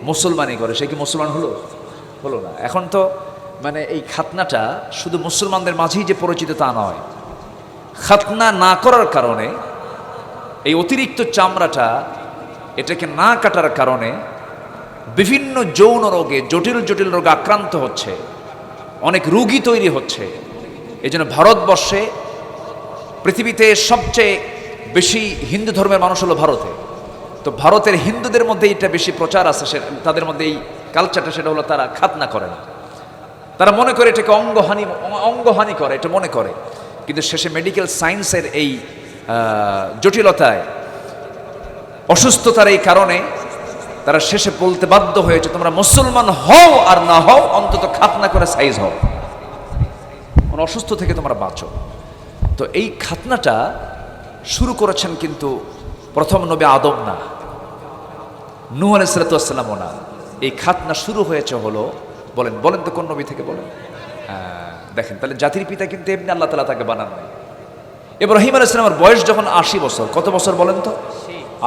মুসলমানি করে, সে কি মুসলমান হলো না? এখন তো মানে এই খাতনাটা শুধু মুসলমানদের মাঝেই যে পরিচিত তা নয়। খাতনা না করার কারণে এই অতিরিক্ত চামড়াটা, এটাকে না কাটার কারণে বিভিন্ন যৌন রোগে, জটিল রোগে আক্রান্ত হচ্ছে, অনেক রোগী তৈরি হচ্ছে। এই জন্য ভারতবর্ষে পৃথিবীতে সবচেয়ে বেশি হিন্দু ধর্মের মানুষ হলো ভারতে। তো ভারতের হিন্দুদের মধ্যে এটা বেশি প্রচার আছে, তাদের মধ্যে এই কালচারটা, সেটা হলো তারা খাতনা করে না। তারা মনে করে এটাকে অঙ্গহানি করে, এটা মনে করে। কিন্তু শেষে মেডিকেল সায়েন্সের এই জটিলতায়, অসুস্থতার এই কারণে তারা শেষে বলতে বাধ্য হয়েছে, তোমরা মুসলমান হও আর না হও, অন্তত খাতনা করে সাইজ হও, কোন অসুস্থ থেকে তোমরা বাঁচো। তো এই খাতনাটা শুরু করেছেন কিন্তু প্রথম নবী আদম না, নূহ আলাইহিস সালাতু ওয়াস সালামও না। এই খাতনা শুরু হয়েছে হলো, বলেন তো কোন নবী থেকে? বলেন। দেখেন, তাহলে জাতির পিতা কিন্তু এমনি আল্লাহ তাআলা তাকে বানান নাই। ইব্রাহিম আলাইহিস সালামের বয়স যখন 80 বছর, কত বছর বলেন তো?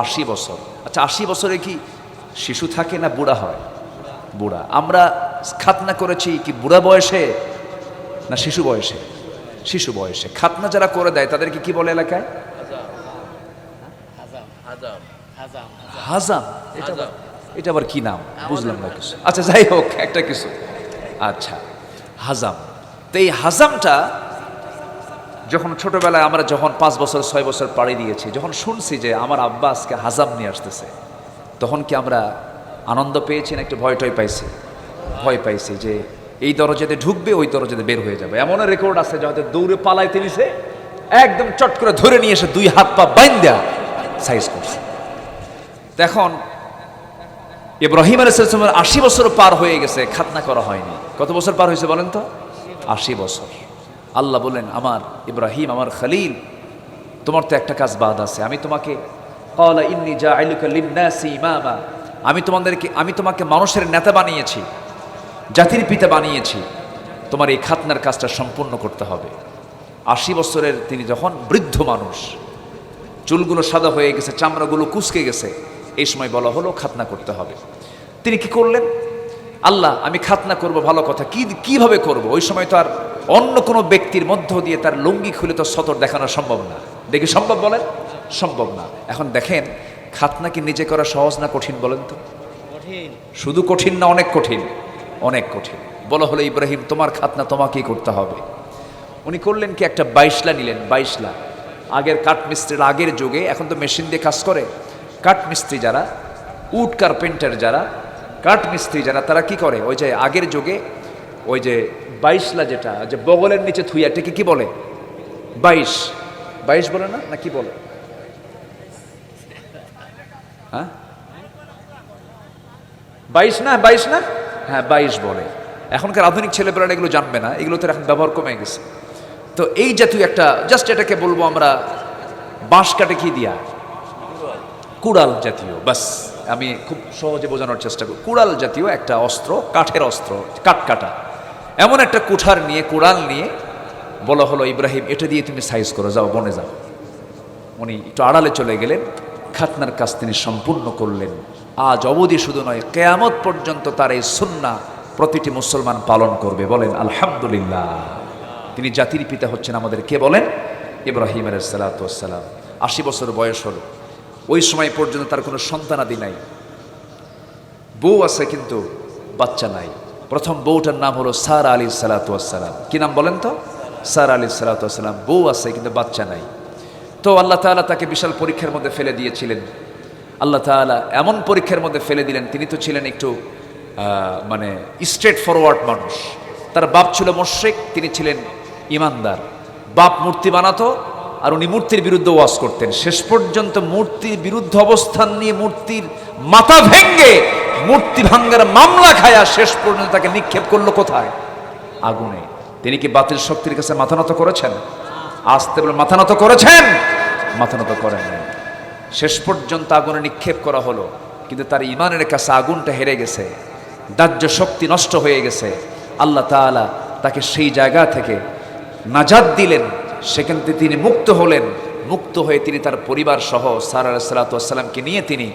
80 বছর। আচ্ছা 80 বছরে কি শিশু থাকে না বুড়া হয়? বুড়া। আমরা খাতনা করেছি কি বুড়া বয়সে না শিশু বয়সে? শিশু বয়সে। খাতনা যারা করে দেয় তাদেরকে কি বলে এলাকায়? হাজাম। এটা আবার কি নাম বুঝলাম না কিছু। আচ্ছা যাই হোক একটা কিছু। আচ্ছা হাজাম। তো এই হাজামটা যখন ছোটবেলায় আমরা যখন 5 বছর 6 বছর পাড়ি দিয়েছি, যখন শুনছি যে আমার আব্বা আজকে হাজাম নিয়ে আসতেছে, তখন কি আমরা আনন্দ পেয়েছি না একটু ভয় টয় পাইছি? ভয় পাইছি যে এই দরজাতে ঢুকবে ওই দরজাতে বের হয়ে যাবে। এমন রেকর্ড আছে যে হয়তো দৌড়ে পালাইতে নিছে, একদম চট করে ধরে নিয়ে এসে 2 হাত পা বাইন্দা সাইজ করছে। এখন ইব্রাহিম আলাইহিস সালামের 80 বছর পার হয়ে গেছে, খাতনা করা হয়নি। কত বছর পার হয়েছে বলেন তো? 80 বছর। আল্লাহ বলেন, আমার ইব্রাহিম, আমার খলিল, তোমার তো একটা কাজ বাদ আছে। আমি তোমাকে ক্বালা ইন্নী জাইলুকা লিন-নাসি ইমামা, আমি তোমাকে মানুষের নেতা বানিয়েছি, জাতির পিতা বানিয়েছি। তোমার এই খাতনার কাজটা সম্পূর্ণ করতে হবে। 80 বছরের তিনি যখন বৃদ্ধ মানুষ, চুলগুলো সাদা হয়ে গেছে, চামড়াগুলো কুঁচকে গেছে, এই সময় বলা হলো খাতনা করতে হবে। তিনি কি করলেন? আল্লাহ আমি খাতনা করব, ভালো কথা, কিভাবে করব? ওই সময় তো আর অন্য কোনো ব্যক্তির মধ্য দিয়ে তার লুঙ্গি খুলে তো সতর দেখানো সম্ভব না। দেখি সম্ভব বলেন? সম্ভব না। এখন দেখেন খাতনা কি নিজে করা সহজ না কঠিন বলেন তো? শুধু কঠিন না, অনেক কঠিন, অনেক কঠিন। বলা হলো ইব্রাহিম তোমার খাতনা তোমাকেই করতে হবে। উনি করলেন কি, একটা 22 নিলেন। 22 আগের কাঠমিস্ত্রির আগের যুগে, এখন তো মেশিন দিয়ে কাজ করে, কাঠমিস্ত্রি যারা, উড কার্পেন্টার যারা, কাঠমিস্ত্রি যারা, তারা কি করে, ওই যে আগের যুগে ওই যে 22 যেটা যে বগলের নিচে থুইয়া, এটাকে কি বলে? 22 বলে না কি বলে? হ্যাঁ 22 না হ্যাঁ 22 বলে। এখনকার আধুনিক ছেলেপেলারা এগুলো জানবে না, এগুলো তো এখন ব্যবহার কমে গেছে। তো এই জাতীয় একটা, জাস্ট এটাকে বলবো আমরা বাঁশ কাটে কি দিয়া, কুড়াল জাতীয়, বাস আমি খুব সহজে বোঝানোর চেষ্টা করি। কুড়াল জাতীয় একটা অস্ত্র, কাঠের অস্ত্র, কাটা এমন একটা কুঠার নিয়ে, কুড়াল নিয়ে বলা হলো ইব্রাহিম এটা দিয়ে তুমি সাইজ করো, যাও বনে যাও। উনি একটু আড়ালে চলে গেলেন, খাতনার কাজ তিনি সম্পূর্ণ করলেন। আজ অবধি শুধু নয়, কিয়ামত পর্যন্ত তার এই সুন্নাহ প্রতিটি মুসলমান পালন করবে। বলেন আলহামদুলিল্লাহ। তিনি জাতির পিতা হচ্ছেন আমাদের, কে বলেন? ইব্রাহিম আলাইহিস সালাতু ওয়াস সালাম। 80 বছর বয়স হলো, ওই সময় পর্যন্ত তার কোনো সন্তানাদি নাই। বউ আছে কিন্তু বাচ্চা নাই। প্রথম বউটার নাম হলো সারা আলাইহিস সালাতু ওয়াস সালাম। কি নাম বলেন তো? সারা আলাইহিস সালাতু ওয়াস সালাম। বউ আছে কিন্তু বাচ্চা নাই। তো আল্লাহ তাআলা তাকে বিশাল পরীক্ষার মধ্যে ফেলে দিয়েছিলেন। আল্লাহ তাআলা এমন পরীক্ষার মধ্যে ফেলে দিলেন, তিনি তো ছিলেন একটু মানে স্ট্রেট ফরওয়ার্ড মানুষ। তার বাপ ছিল মুশরিক, তিনি ছিলেন ইমানদার। বাপ মূর্তি বানাতো আর উনি মূর্তির বিরুদ্ধে ওয়াজ করতেন। শেষ পর্যন্ত মূর্তির বিরুদ্ধে অবস্থান নিয়ে মূর্তির মাথা ভেঙ্গে মূর্তি ভাঙ্গার মামলা খায়া শেষ পর্যন্ত তাকে নিক্ষেপ করলো কোথায়? আগুনে। তিনি কি বাতিল শক্তির কাছে মাথা নত করেছেন? আসতে বলে মাথা নত করেছেন? মাথা নত করেন নাই। শেষ পর্যন্ত আগুনে নিক্ষেপ করা হলো, কিন্তু তার ইমানের কাছে আগুনটা হেরে গেছে, দাহ্য শক্তি নষ্ট হয়ে গেছে। আল্লাহ তাআলা তাকে সেই জায়গা থেকে নাজাত দিলেন, সেখান থেকে তিনি মুক্ত হলেন। মুক্ত হয়ে তিনি তার পরিবার সহ সারা আলাইহিস সালাতু ওয়াস সালামকে নিয়ে তিনি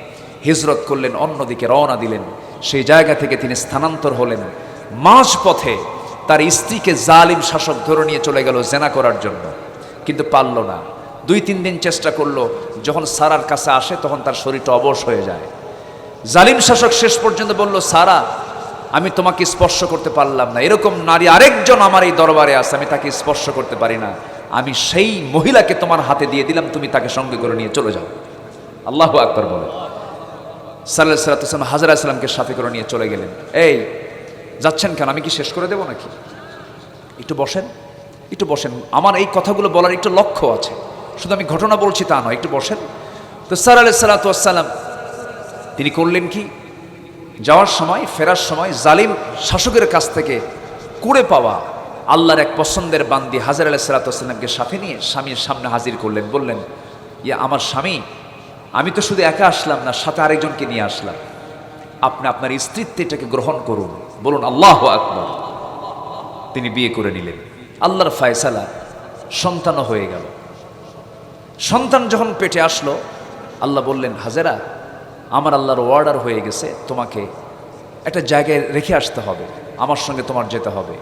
হিজরত করলেন, অন্যদিকে রওনা দিলেন। সেই জায়গা থেকে তিনি স্থানান্তর হলেন। মাঝ পথে তার স্ত্রীকে জালিম শাসক ধরে নিয়ে চলে গেল জেনা করার জন্য, কিন্তু পারল না। 2-3 দিন চেষ্টা করলো। যখন সারার কাছে আসে তখন তার শরীরটা অবশ হয়ে যায়। জালিম শাসক শেষ পর্যন্ত বলল, সারা আমি তোমাকে স্পর্শ করতে পারলাম না, এরকম নারী আরেকজন আমার এই দরবারে আছে, আমি তাকে স্পর্শ করতে পারি না, আমি সেই মহিলাকে তোমার হাতে দিয়ে দিলাম, তুমি তাকে সঙ্গে করে নিয়ে চলে যাও। আল্লাহু আকবার বলে সাল্লাল্লাহু আলাইহি ওয়াসাল্লাম হাজরা ইসলামকে সাথে করে নিয়ে চলে গেলেন। এই যাচ্ছেন কেন? আমি কি শেষ করে দেব নাকি? একটু বসেন, একটু বসেন, আমার এই কথাগুলো বলার একটু লক্ষ্য আছে, শুধু আমি ঘটনা বলছি তা নয়, একটু বসেন। তো সাল্লাল্লাহু আলাইহি ওয়াসাল্লাম তিনি করলেন কি, যাওয়ার সময়, ফেরার সময় জালিম শাসকের কাছ থেকে কুড়ে পাওয়া আল্লাহর এক পছন্দের বান্দি হাজরা আলাইহিস সালাতু ওয়াস সালামকে সাথে নিয়ে স্বামীর সামনে হাজির করলেন। বললেন, ইয়া আমার স্বামী, আমি তো শুধু একা আসলাম না, সাথে আরেকজনকে নিয়ে আসলাম, আপনি আপনার স্ত্রীত্বে এটাকে গ্রহণ করুন। বলুন আল্লাহু আকবার। তিনি বিয়ে করে নিলেন। আল্লাহর ফায়সালা, সন্তানও হয়ে গেল। সন্তান যখন পেটে আসলো, আল্লাহ বললেন, হাজেরা, আমার আল্লাহর অর্ডার হয়ে গেছে, তোমাকে একটা জায়গায় রেখে আসতে হবে, আমার সঙ্গে তোমার যেতে হবে।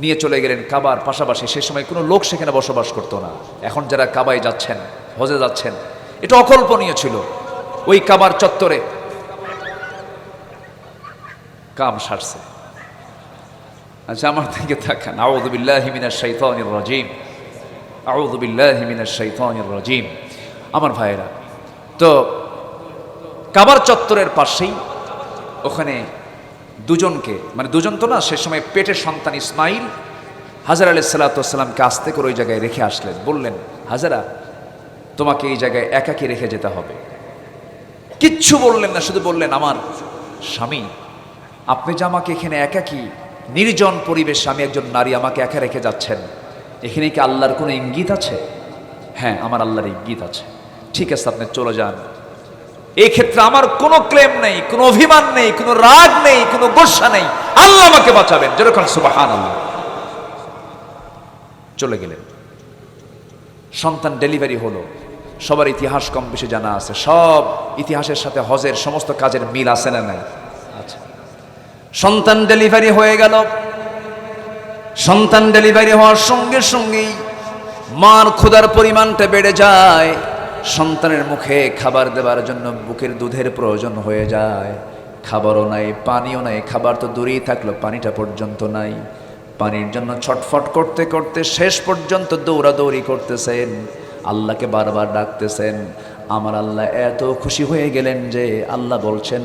নিয়ে চলে গেলেন কাবার পাশাপাশি। সে সময় কোনো লোক সেখানে বসবাস করতো না। এখন যারা কাবায় যাচ্ছেন, হজে যাচ্ছেন, এটা অকল্পনীয় ছিল। ওই কাবার চত্বরে কাম সারছে। আচ্ছা, আমার দিকে তাকান। আউযু বিল্লাহি মিনাশ শাইতানির রাজীম, আউযু বিল্লাহি মিনাশ শাইতানির রাজীম। আমার ভাইয়েরা, তো কাবার চত্বরের পাশেই ওখানে দুজনকে, মানে দুজন তো না, সে সময় পেটের সন্তান ইসমাইল হাজরা আলাইহিস সালাতু ওয়াস সালামকে আস্তে করে ওই জায়গায় রেখে আসলেন। বললেন, হাজরা, তোমাকে এই জায়গায় একাকী রেখে যেতে হবে। কিচ্ছু বললেন না, শুধু বললেন, আমার স্বামী, আপনি যে আমাকে এখানে একাকী নির্জন পরিবেশ, আমি একজন নারী, আমাকে একা রেখে যাচ্ছেন, এখানে কি আল্লাহর কোনো ইঙ্গিত আছে? হ্যাঁ, আমার আল্লাহর ইঙ্গিত আছে। ঠিক আছে, আপনি চলে যান। এই ক্ষেত্রে আমার কোনো ক্লেম নেই, কোনো অভিমান নেই, কোনো রাগ নেই, কোনো গোসা নেই। আল্লাহ আমাকে বাঁচাবেন, যেরকম সুবহানাল্লাহ। চলে গেলেন। সন্তান ডেলিভারি হলো। সবার ইতিহাস কম বেশি জানা আছে। সব ইতিহাসের সাথে হজের সমস্ত কাজের মিল আছে না নাই? আচ্ছা, সন্তান ডেলিভারি হয়ে গেল। সন্তান ডেলিভারি হওয়ার সঙ্গে সঙ্গেই মার ক্ষুধার পরিমাণটা বেড়ে যায়। সন্তানের মুখে খাবার দেওয়ার জন্য বুকের দুধের প্রয়োজন হয়ে যায়। খাবারও নাই, পানিও নাই। খাবার তো দূরেই থাকলো, পানিটা পর্যন্ত নাই। পানির জন্য ছটফট করতে করতে শেষ পর্যন্ত দৌড়াদৌড়ি করতেছেন, আল্লাহকে বারবার ডাকতেছেন। আমার আল্লাহ এত খুশি হয়ে গেলেন যে আল্লাহ বলছেন,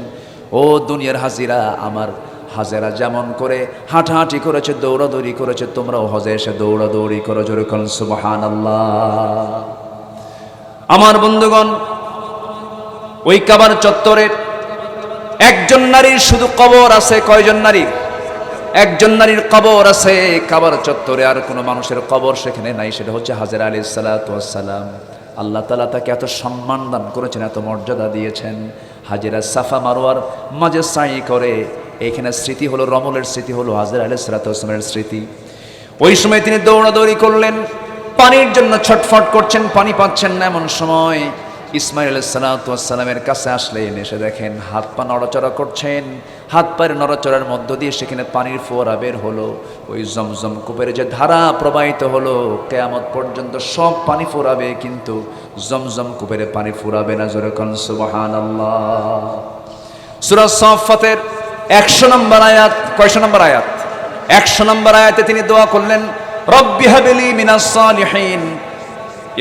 ও দুনিয়ার হাজিরা, আমার হাজেরা যেমন করে হাঁটাহাঁটি করেছে, দৌড়াদৌড়ি করেছে, তোমরাও হজে এসে দৌড়াদৌড়ি করো, জোরে বলুন সুবহানাল্লাহ। আমার বন্ধুগণ, ওই কাবার চত্বরে একজন নারীর শুধু কবর আছে। কয়জন নারী? একজন নারীর কবর আছে কাবার চত্বরে, আর কোনো মানুষের কবর সেখানে নাই। সেটা হচ্ছে হাজেরা আলাইহিস সালাতু ওয়াস সালাম। আল্লাহ তাআলা তাকে এত সম্মান দান করেছেন, এত মর্যাদা দিয়েছেন। হাজেরা সাফা মারওয়ার মাঝে সাই করে। এইখানে স্মৃতি হলো, রমলের স্মৃতি হলো হাজেরা আলাইহিস সালাতু ওয়াস সালামের স্মৃতি। ওই সময় তিনি দৌড়াদৌড়ি করলেন, পানির জন্য ছটফট করছেন, পানি পাচ্ছেন না। এমন সময় ইসমাইল আলাইহিস সালাতু ওয়াস সালামের কাছে আসলেন। এসে দেখেন হাত পা নড়াচড়া করছেন। হাত পায়ের নড়াচড়ার মধ্য দিয়ে সেখানে পানির ফোয়ারা বের হলো। ওই জমজম কূপের যে ধারা প্রবাহিত হলো, কিয়ামত পর্যন্ত সব পানি ফুরাবে, কিন্তু জমজম কূপের পানি ফুরাবে না। জোরে কোন সুবহানাল্লাহ। সূরা সাফফাতের 100 নম্বর আয়াত। কয়শো নম্বর আয়াত? 100 নম্বর আয়াতে তিনি দোয়া করলেন, রব্বি হাবলি মিনাস সালিহিন।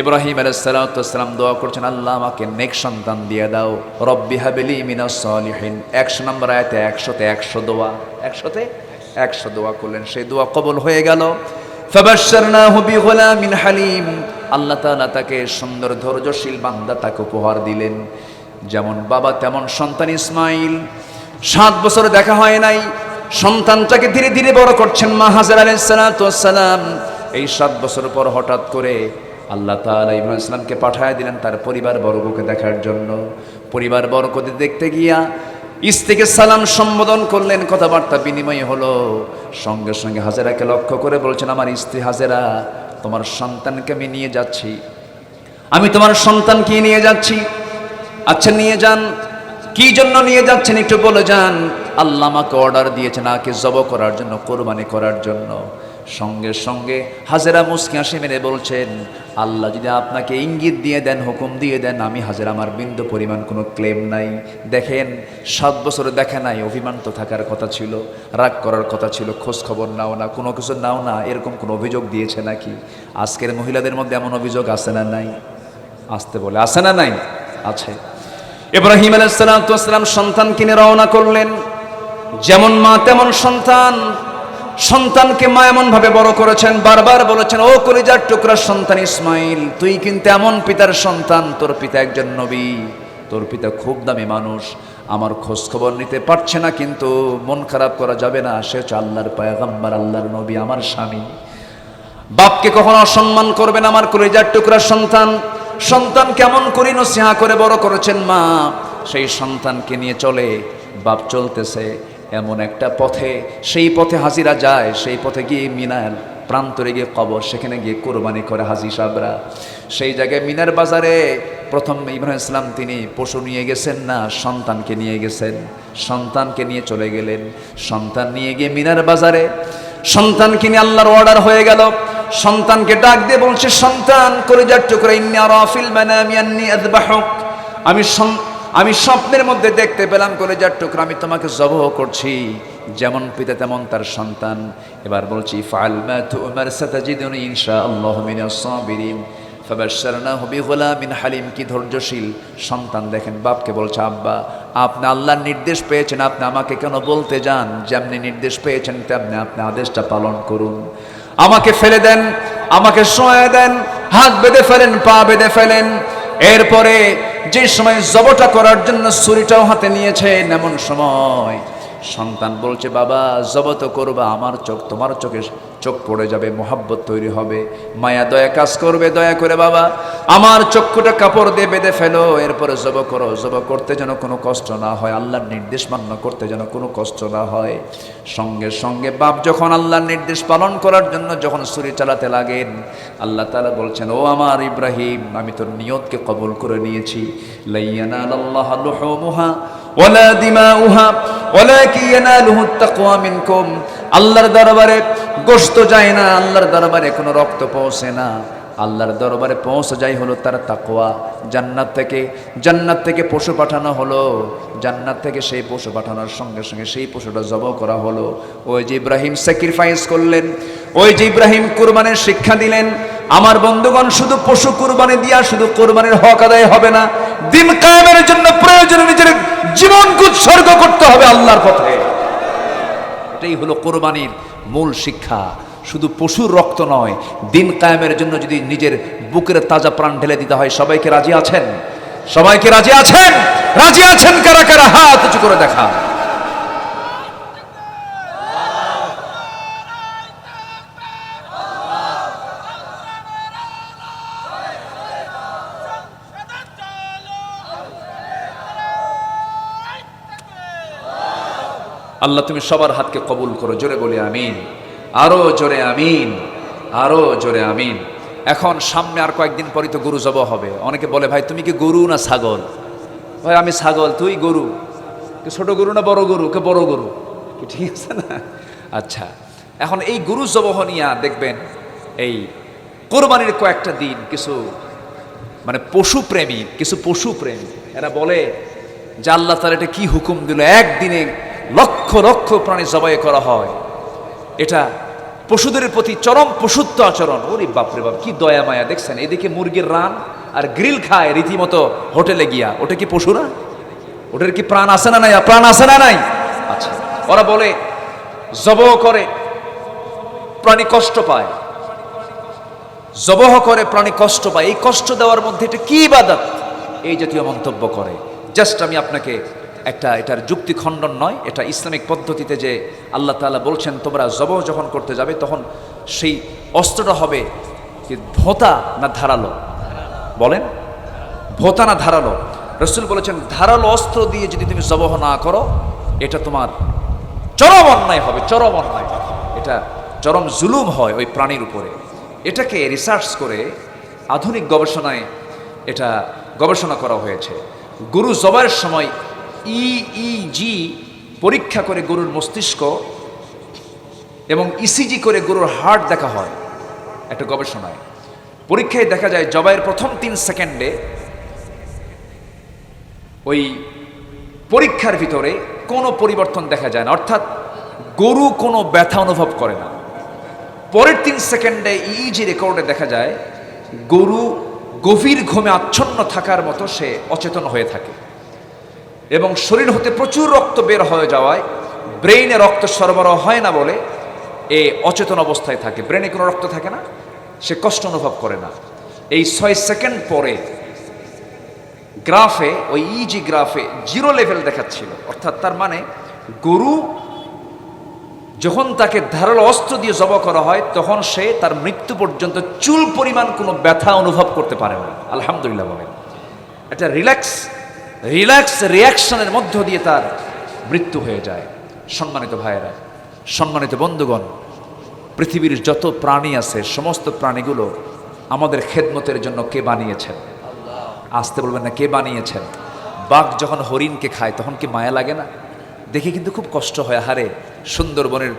ইব্রাহিম আলাইহিস সালাতু ওয়াস সালাম দোয়া করছেন, আল্লাহ আমাকে নেক সন্তান দিয়ে দাও। রব্বি হাবলি মিনাস সালিহিন। 100 নম্বর আয়াতে 100তে 100 দোয়া, 100তে 100 দোয়া করলেন। সেই দোয়া কবুল হয়ে গেল। ফাবাশশারনাহু বিগুলামিন হালিম। আল্লাহ তাআলা তাকে সুন্দর ধৈর্যশীল বান্দা তাকে উপহার দিলেন। যেমন বাবা তেমন সন্তান ইসমাইল। 7 বছর দেখা হয় নাই, সন্তানটাকে ধীরে ধীরে বড় করছেন মা হাজেরা আলাইহিস সালাতু ওয়াস সালাম। এই 7 বছর পর হঠাৎ করে আল্লাহ তাআলা ইব্রাহিম ইসলামকে পাঠিয়ে দিলেন তার পরিবার বর্গকে দেখার জন্য। পরিবার বর্গকে দেখতে গিয়া স্ত্রীকে সালাম সম্বোধন করলেন, কথাবার্তা বিনিময় হলো। সঙ্গে সঙ্গে হাজেরাকে লক্ষ্য করে বলছেন, আমার স্ত্রী হাজেরা, তোমার সন্তানকে আমি নিয়ে যাচ্ছি, আমি তোমার সন্তানকে নিয়ে যাচ্ছি। আচ্ছা, নিয়ে যান। কি জন্য নিয়ে যাচ্ছেন একটু বলে যান। আল্লাহ আমাকে অর্ডার দিয়েছেন আকে জবাই করার জন্য, কোরবানি করার জন্য। সঙ্গে সঙ্গে হাজেরা মুস্কি হাসি মেরে বলছেন, আল্লাহ যদি আপনাকে ইঙ্গিত দিয়ে দেন, হুকুম দিয়ে দেন, আমি হাজেরা, আমার বিন্দু পরিমাণ কোনো ক্লেম নাই। দেখেন 7 বছর দেখে নাই, অভিমান তো থাকার কথা ছিল, রাগ করার কথা ছিল, খোঁজ খবর নাও না, কোনো কিছু নাও না, এরকম কোনো অভিযোগ দিয়েছে নাকি? আজকের মহিলাদের মধ্যে এমন অভিযোগ আছে না নাই? আসতে বলে, আছে না নাই? আছে। ইব্রাহিম আলাইহিস সালাতু ওয়াস সালাম সন্তান কিনে রওনা করলেন। যেমন মা তেমন সন্তান। সন্তানকে মা এমন ভাবে বড় করেছেন, বারবার বলেছেন, ও কলিজার টুকরা সন্তান ইসমাইল, তুই কিন্তু এমন পিতার সন্তান, তোর পিতা একজন নবী, তোর পিতা খুব দামি মানুষ। আমার খোঁজ খবর নিতে পারছে না, কিন্তু মন খারাপ করা যাবে না, সে হচ্ছে আল্লাহর পয়গম্বর, আল্লাহর নবী, আমার স্বামী। বাপকে কখনো অসম্মান করবে না আমার কলিজার টুকরা সন্তান। সন্তান কেমন করে নসিহা করে বড় করেছেন মা। সেই সন্তানকে নিয়ে চলে, বাপ চলতেছে এমন একটা পথে, সেই পথে হাজিরা যায়, সেই পথে গিয়ে মিনার প্রান্তরে গিয়ে কবর, সেখানে গিয়ে কোরবানি করে হাজী সাহেবরা। সেই জায়গায় মিনার বাজারে প্রথম ইব্রাহিম ইসলাম তিনি পশু নিয়ে গেছেন না, সন্তানকে নিয়ে গেছেন। সন্তানকে নিয়ে চলে গেলেন। সন্তান নিয়ে গিয়ে মিনার বাজারে সন্তানকে নিয়ে আল্লাহর অর্ডার হয়ে গেল। সন্তানকে ডাক দিয়ে বলছে, সন্তান কলিজার টুকরা, ইন্নী আরা ফিল মানামি আন্নী আযবাহুক, আমি স্বপ্নের মধ্যে দেখতে পেলাম কলিজার টুকরা আমি তোমাকে জবাহ করছি। যেমন পিতা তেমন তার সন্তান। এবার বলছি, ফাআল মা তু'মার সাতাজিদুনি ইনশাআল্লাহু মিনাস সাবিরিন ফাবাশশারনাহু বিগুলামিন হালিম। কি ধৈর্যশীল সন্তান দেখেন, বাপকে বলছে, আব্বা আপনি আল্লাহর নির্দেশ পেয়েছেন, আপনি আমাকে কেন বলতে যান? যেমনি নির্দেশ পেয়েছেন তেমনি আপনি আদেশটা পালন করুন। আমাকে ফেলে দেন, আমাকে শোয়া দেন, হাত বেঁধে ফেলেন, পা বেঁধে ফেলেন। এরপরে যে সময় জবটা করার জন্য ছুরিটাও হাতে নিয়েছেন, এমন সময় সন্তান বলছে, বাবা জব তো করবা, আমার চোখ তোমার চোখ পড়ে যাবে, মোহাব্বত তৈরি হবে, মায়া দয়া কাজ করবে, দয়া করে বাবা আমার চক্ষুটা কাপড় দিয়ে বেঁধে ফেলো, এরপরে জব করো। জব করতে যেন কোনো কষ্ট না হয়, আল্লাহর নির্দেশ মান্য করতে যেন কোনো কষ্ট না হয়। সঙ্গে সঙ্গে বাপ যখন আল্লাহর নির্দেশ পালন করার জন্য যখন ছুরি চালাতে লাগেন, আল্লাহ তাআলা বলছেন, ও আমার ইব্রাহিম, আমি তোর নিয়তকে কবুল করে নিয়েছি। লাইয়ানালাল্লাহু লুহুমুহা ওয়ালা দিমাউহা ওয়ালাকিন ইয়ানালুহুত তাকওয়া মিনকুম। আল্লাহর দরবারে গোশত যায় না, আল্লাহর দরবারে কোনো রক্ত পৌঁছে না, আল্লাহর দরবারে পৌঁছে যায় হলো তার তাকওয়া। জান্নাত থেকে পশু পাঠানো হলো, জান্নাত থেকে সেই পশু পাঠানোর সঙ্গে সঙ্গে সেই পশুটা জবাহ করা হলো। ওই যে ইব্রাহিম স্যাক্রিফাইস করলেন, ওই যে ইব্রাহিম কুরবানির শিক্ষা দিলেন। আমার বন্ধুগণ, শুধু পশু কুরবানি দিয়া শুধু কুরবানির হক আদায় হবে না, দিন কায়েমের জন্য প্রয়োজনে নিজের জীবনকে উৎসর্গ করতে হবে আল্লাহর পথে। এটাই হলো কুরবানির মূল শিক্ষা। শুধু পশুর রক্ত নয়, দিন কায়েমের জন্য যদি নিজের বুকের তাজা প্রাণ ঢেলে দিতে হয়। সবাইকে রাজি আছেন? সবাইকে রাজি আছেন? রাজি আছেন কারা কারা? হাত উঁচু করে দেখা। আল্লাহ তুমি সবার হাতকে কবুল করো, জোরে বলি আমিন, আরো জোরে আমিন, আরো জোরে আমিন। এখন সামনে আর কয়েকদিন পরই তো গরু জবাহ হবে। অনেকে বলে, ভাই তুমি কি গরু না ছাগল? ভাই আমি ছাগল, তুই গরু। ছোট গরু না বড় গরু? কে বড় গরু, ঠিক আছে না? আচ্ছা, এখন এই গরু জবাহ নিয়ে দেখবেন এই কোরবানির কয়েকটা দিন কিছু মানে পশুপ্রেমী, কিছু পশুপ্রেমী এরা বলে যে আল্লাহ তাআলা এটা কি হুকুম দিল, একদিনে লক্ষ লক্ষ প্রাণী জবাই করা হয়, এটা পশুদের প্রতি চরম পশুত্ব আচরণ। ওরে বাপরে বাপ, কি দয়া মায়া দেখছেন। এদিকে মুরগির রান আর গ্রিল খায় রীতিমতো হোটেলে গিয়া, ওটা কি পশু না? ওটার কি প্রাণ আছে না নাই? প্রাণ আছে না নাই? আচ্ছা, ওরা বলে জবাহ করে প্রাণী কষ্ট পায়, জবাহ করে প্রাণী কষ্ট পায়, এই কষ্ট দেওয়ার মধ্যে এটা কি ইবাদত? এই জাতীয় মন্তব্য করে। জাস্ট আমি আপনাকে এটার যুক্তি খণ্ডন নয়, এটা ইসলামিক পদ্ধতিতে যে আল্লাহ তাআলা বলছেন তোমরা জবাহ যখন করতে যাবে তখন সেই অস্ত্রটা হবে কি ভোঁতা না ধারালো? বলেন, ভোঁতা না ধারালো? রাসূল বলেছেন ধারালো অস্ত্র দিয়ে যদি তুমি জবাহ না করো এটা তোমার চরম অন্যায় হবে, চরম অন্যায়, এটা চরম জুলুম হয় ওই প্রাণীর উপরে। এটাকে রিসার্চ করে আধুনিক গবেষণায় এটা গবেষণা করা হয়েছে। গরু জবাইয়ের সময় EEG পরীক্ষা করে গরুর মস্তিষ্ক এবং ECG করে গরুর হার্ট দেখা হয়। একটা গবেষণায় পরীক্ষায় দেখা যায় জবাইয়ের প্রথম 3 সেকেন্ডে ওই পরীক্ষার ভিতরে কোনো পরিবর্তন দেখা যায় না, অর্থাৎ গরু কোনো ব্যথা অনুভব করে না। পরের 3 সেকেন্ডে EEG রেকর্ডে দেখা যায় গরু গভীর ঘুমে আচ্ছন্ন থাকার মতো সে অচেতন হয়ে থাকে এবং শরীর হতে প্রচুর রক্ত বের হয়ে যাওয়ায় ব্রেইনে রক্ত সরবরাহ হয় না বলে এ অচেতন অবস্থায় থাকে। ব্রেনে কোনো রক্ত থাকে না, সে কষ্ট অনুভব করে না। এই 6 সেকেন্ড পরে গ্রাফে, ওই EEG গ্রাফে 0 লেভেল দেখাচ্ছিল, অর্থাৎ তার মানে গরু যখন তাকে ধারালো অস্ত্র দিয়ে জবাই করা হয় তখন সে তার মৃত্যু পর্যন্ত চুল পরিমাণ কোনো ব্যথা অনুভব করতে পারে না। আলহামদুলিল্লাহ বলেন, এটা রিল্যাক্স রিয়াকশনের মধ্য দিয়ে তার মৃত্যু হয়ে যায়। সম্মানিত ভাইয়েরা, সম্মানিত বন্ধুগণ, পৃথিবীর যত প্রাণী আছে সমস্ত প্রাণীগুলো আমাদের খেদমতের জন্য কে বানিয়েছেন? আসতে বলবেন না, কে বানিয়েছেন? বাঘ যখন হরিণকে খায় তখন কি মায়া লাগে না? দেখে কিন্তু খুব কষ্ট হয়, হারে সুন্দরবনের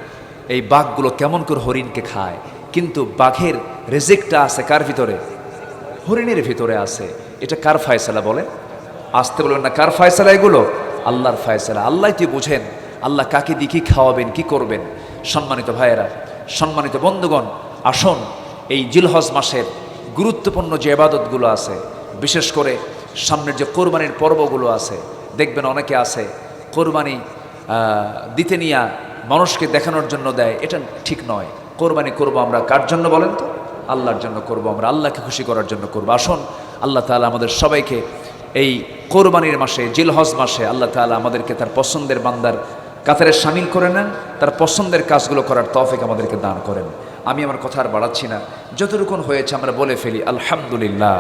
এই বাঘগুলো কেমন করে হরিণকে খায়। কিন্তু বাঘের রেজেকটা আছে কার ভিতরে? হরিণের ভিতরে আছে। এটা কার ফায়সালা বলেন? আসতে বলবেন না, কার ফায়সালা এগুলো? আল্লাহর ফায়সালা। আল্লাহ তুই বুঝেন আল্লাহ কাকে দিয়ে কি খাওয়াবেন, কি করবেন। সম্মানিত ভাইয়েরা, সম্মানিত বন্ধুগণ, আসুন এই জিলহজ মাসের গুরুত্বপূর্ণ যে ইবাদতগুলো আছে, বিশেষ করে সামনের যে কোরবানির পর্বগুলো আছে, দেখবেন অনেকে আছে কোরবানি দিতে নিয়ে মানুষকে দেখানোর জন্য দেয়। এটা ঠিক নয়। কোরবানি করবো আমরা কার জন্য বলেন তো? আল্লাহর জন্য করবো, আমরা আল্লাহকে খুশি করার জন্য করবো। আসুন আল্লাহ তাআলা আমাদের সবাইকে এই কোরবানির মাসে, জিলহজ মাসে আল্লাহ তাআলা আমাদেরকে তার পছন্দের বান্দার কাতারে শামিল করে নেন, তার পছন্দের কাজগুলো করার তৌফিক আমাদেরকে দান করেন। আমি আমার কথা আর বাড়াচ্ছি না, যতটুকুন হয়েছে আমরা বলে ফেলি আলহামদুলিল্লাহ।